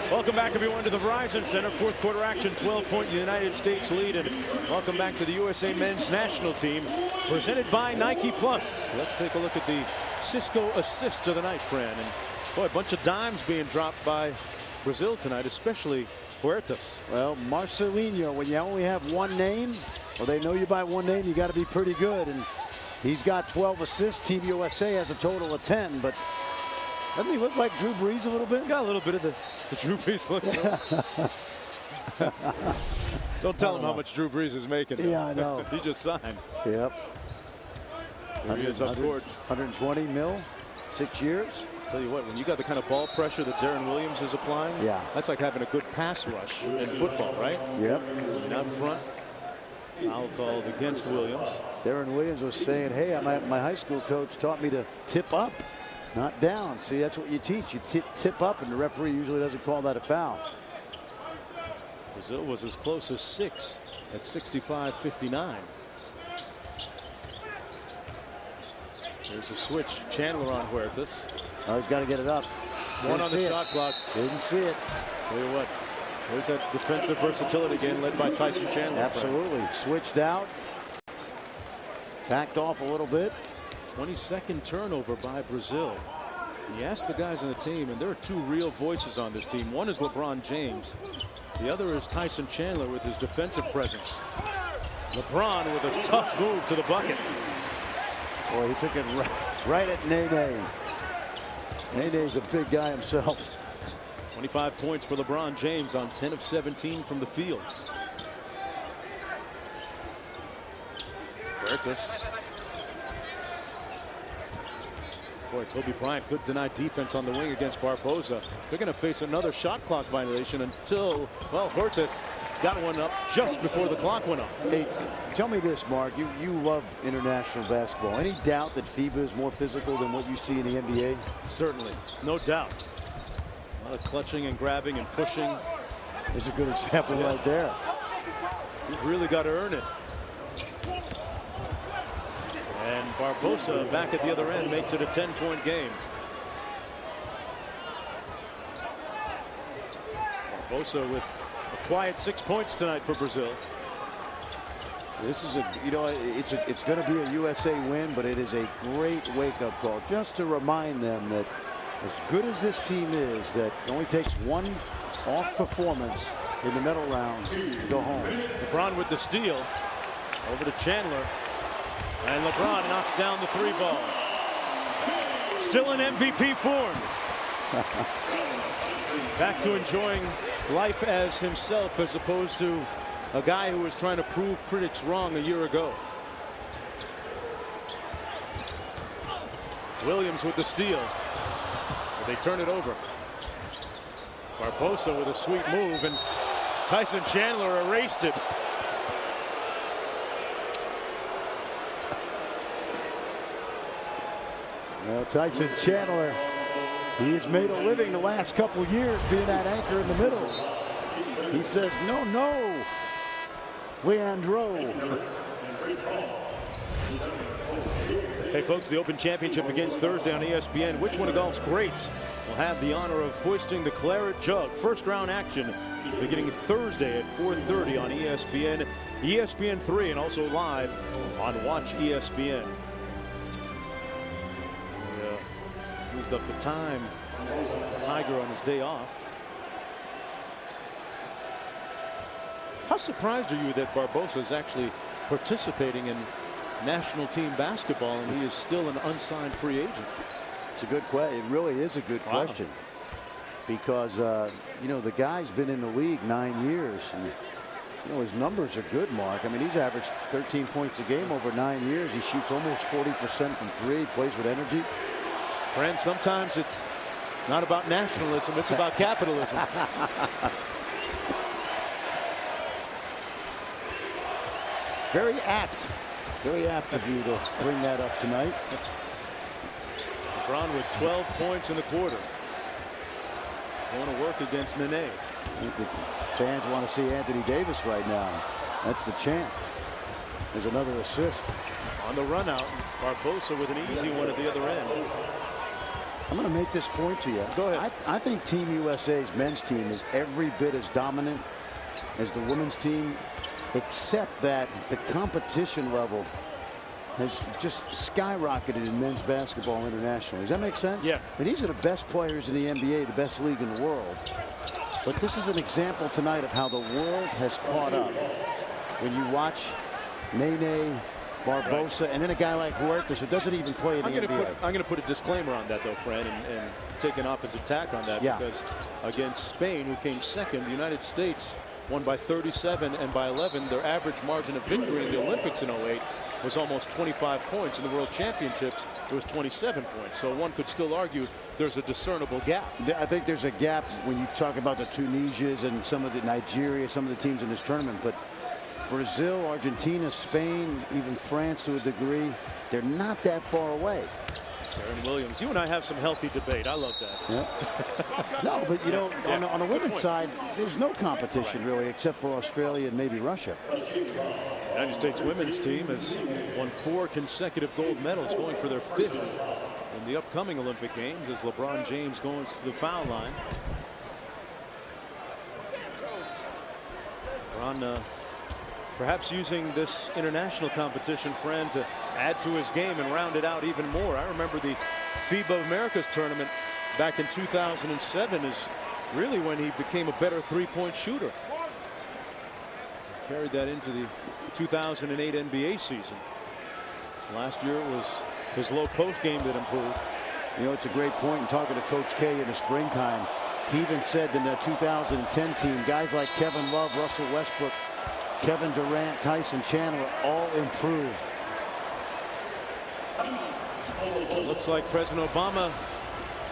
Welcome back, everyone, to the Verizon Center. Fourth quarter action, 12-point United States lead. And welcome back to the USA men's national team, presented by Nike Plus. Let's take a look at the Cisco assist of the night, Fran. And boy, a bunch of dimes being dropped by Brazil tonight, especially Huertas. Well, Marcelinho, when you only have one name, or they know you by one name, you got to be pretty good. And he's got 12 assists. Team USA has a total of 10, but doesn't he look like Drew Brees a little bit? Got a little bit of the Drew Brees look to him. Don't tell him how much Drew Brees is making. Yeah, I know. He just signed. Yep. There he is up court. 120 mil, 6 years. Tell you what, when you got the kind of ball pressure that Deron Williams is applying, yeah, that's like having a good pass rush in football, right? Yep. And out front, foul called against Williams. Deron Williams was saying, hey, my high school coach taught me to tip up, not down. See, that's what you teach. You tip up, and the referee usually doesn't call that a foul. Brazil was as close as 6 at 65-59. There's a switch. Chandler on Huertas. Oh, he's got to get it up. One on the shot clock. Didn't see it. Tell you what, there's that defensive versatility again, led by Tyson Chandler. Absolutely. Switched out. backed off a little bit. 22nd turnover by Brazil. He asked the guys on the team, and there are two real voices on this team. One is LeBron James. The other is Tyson Chandler with his defensive presence. LeBron with a tough move to the bucket. Boy, he took it right at Nene. Nene's a big guy himself. 25 points for LeBron James on 10 of 17 from the field. Huertas. Boy, Kobe Bryant, good denied defense on the wing against Barbosa. They're going to face another shot clock violation until, well, Huertas got one up just before the clock went up. Hey, tell me this, Mark. You love international basketball. Any doubt that FIBA is more physical than what you see in the NBA? Certainly, no doubt. A lot of clutching and grabbing and pushing. There's a good example right there. You've really got to earn it. And Barbosa back at the other end makes it a 10-point game. Barbosa with a quiet 6 points tonight for Brazil. This is it's going to be a USA win, but it is a great wake-up call just to remind them that as good as this team is, that it only takes one off performance in the medal rounds to go home. LeBron with the steal. Over to Chandler. And LeBron knocks down the three ball. Still in MVP form. Back to enjoying life as himself as opposed to a guy who was trying to prove critics wrong a year ago. Williams with the steal. They turn it over. Barbosa with a sweet move, and Tyson Chandler erased it. Well, Tyson Chandler, he's made a living the last couple of years being that anchor in the middle. He says, no, Leandro. Hey folks, the Open Championship begins Thursday on ESPN. Which one of golf's greats will have the honor of hoisting the Claret Jug? First round action beginning Thursday at 4:30 on ESPN, ESPN 3, and also live on Watch ESPN. Moved up the time. Tiger on his day off. How surprised are you that Barbosa is actually participating in national team basketball and he is still an unsigned free agent? It's a good question. It really is a good question. Because, the guy's been in the league 9 years. And, his numbers are good, Mark. I mean, he's averaged 13 points a game over 9 years. He shoots almost 40% from three. Plays with energy. Friends, sometimes it's not about nationalism. It's about capitalism. Very apt of you to bring that up tonight. LeBron with 12 points in the quarter. Going to work against Nene. I think the fans want to see Anthony Davis right now. That's the champ. There's another assist. On the run out, Barbosa with an easy one at the other end. I'm going to make this point to you. Go ahead. I think Team USA's men's team is every bit as dominant as the women's team, except that the competition level has just skyrocketed in men's basketball internationally. Does that make sense? Yeah. I mean, these are the best players in the NBA, the best league in the world. But this is an example tonight of how the world has caught up. When you watch Nene, Barbosa, and then a guy like Huertas who doesn't even play in the NBA. I'm going to put a disclaimer on that, though, Fred, and take an opposite tack on that. Yeah. Because against Spain, who came second, the United States won by 37 and by 11. Their average margin of victory in the Olympics in 08 was almost 25 points. In the World Championships, it was 27 points. So one could still argue there's a discernible gap. I think there's a gap when you talk about the Tunisias and some of the Nigeria, some of the teams in this tournament. But Brazil, Argentina, Spain, even France to a degree, they're not that far away. Aaron Williams, you and I have some healthy debate. I love that. Yeah. No, but on the women's side, there's no competition really, except for Australia and maybe Russia. The United States women's team has won 4 consecutive gold medals, going for their 5th in the upcoming Olympic Games as LeBron James goes to the foul line. LeBron perhaps using this international competition, friend, to add to his game and round it out even more. I remember the FIBA Americas tournament back in 2007 is really when he became a better three-point shooter. Carried that into the 2008 NBA season. Last year it was his low post game that improved. You know, it's a great point in talking to Coach K in the springtime. He even said in the 2010 team, guys like Kevin Love, Russell Westbrook, Kevin Durant, Tyson Chandler all improved. Looks like President Obama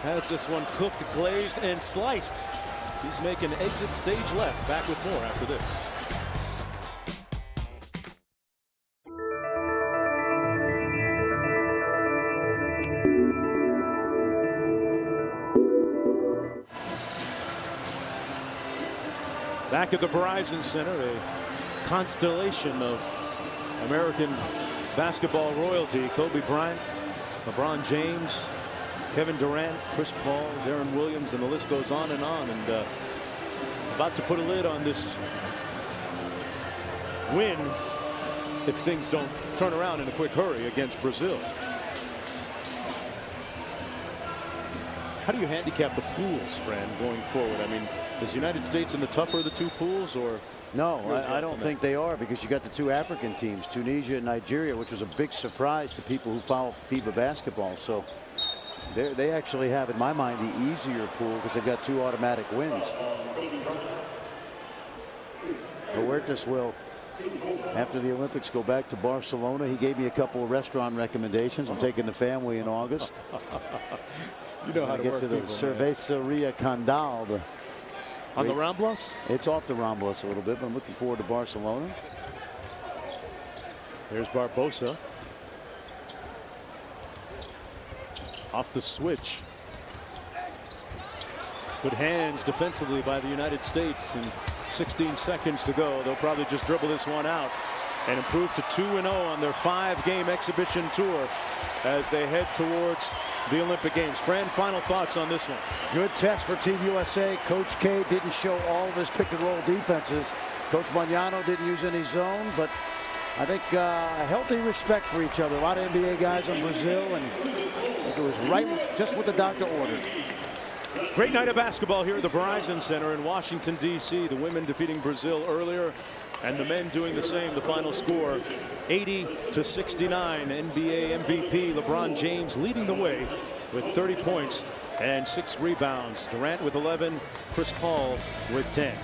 has this one cooked, glazed, and sliced. He's making exit stage left. Back with more after this. Back at the Verizon Center, a constellation of American basketball royalty. Kobe Bryant, LeBron James, Kevin Durant, Chris Paul, Darren Williams, and the list goes on. And about to put a lid on this win if things don't turn around in a quick hurry against Brazil. How do you handicap the pools, Fran, going forward? I mean, is the United States in the tougher of the two pools, or? No, I don't think they are, because you got the two African teams, Tunisia and Nigeria, which was a big surprise to people who follow FIBA basketball. So they actually have, in my mind, the easier pool because they've got two automatic wins. Huertas will, after the Olympics, go back to Barcelona. He gave me a couple of restaurant recommendations. I'm taking the family in August. You know how to get to the Cerveceria Condal. On the Ramblas? It's off the Ramblas a little bit, but I'm looking forward to Barcelona. There's Barbosa. Off the switch. Good hands defensively by the United States, and 16 seconds to go. They'll probably just dribble this one out and improve to 2-0 on their 5-game exhibition tour as they head towards the Olympic Games. Fran, final thoughts on this one? Good test for Team USA. Coach K didn't show all of his pick and roll defenses. Coach Magnano didn't use any zone, but I think a healthy respect for each other. A lot of NBA guys on Brazil, and I think it was right just what the doctor ordered. Great night of basketball here at the Verizon Center in Washington, D.C. The women defeating Brazil earlier, and the men doing the same. The final score, 80-69. NBA MVP LeBron James leading the way with 30 points and 6 rebounds. Durant with 11, Chris Paul with 10.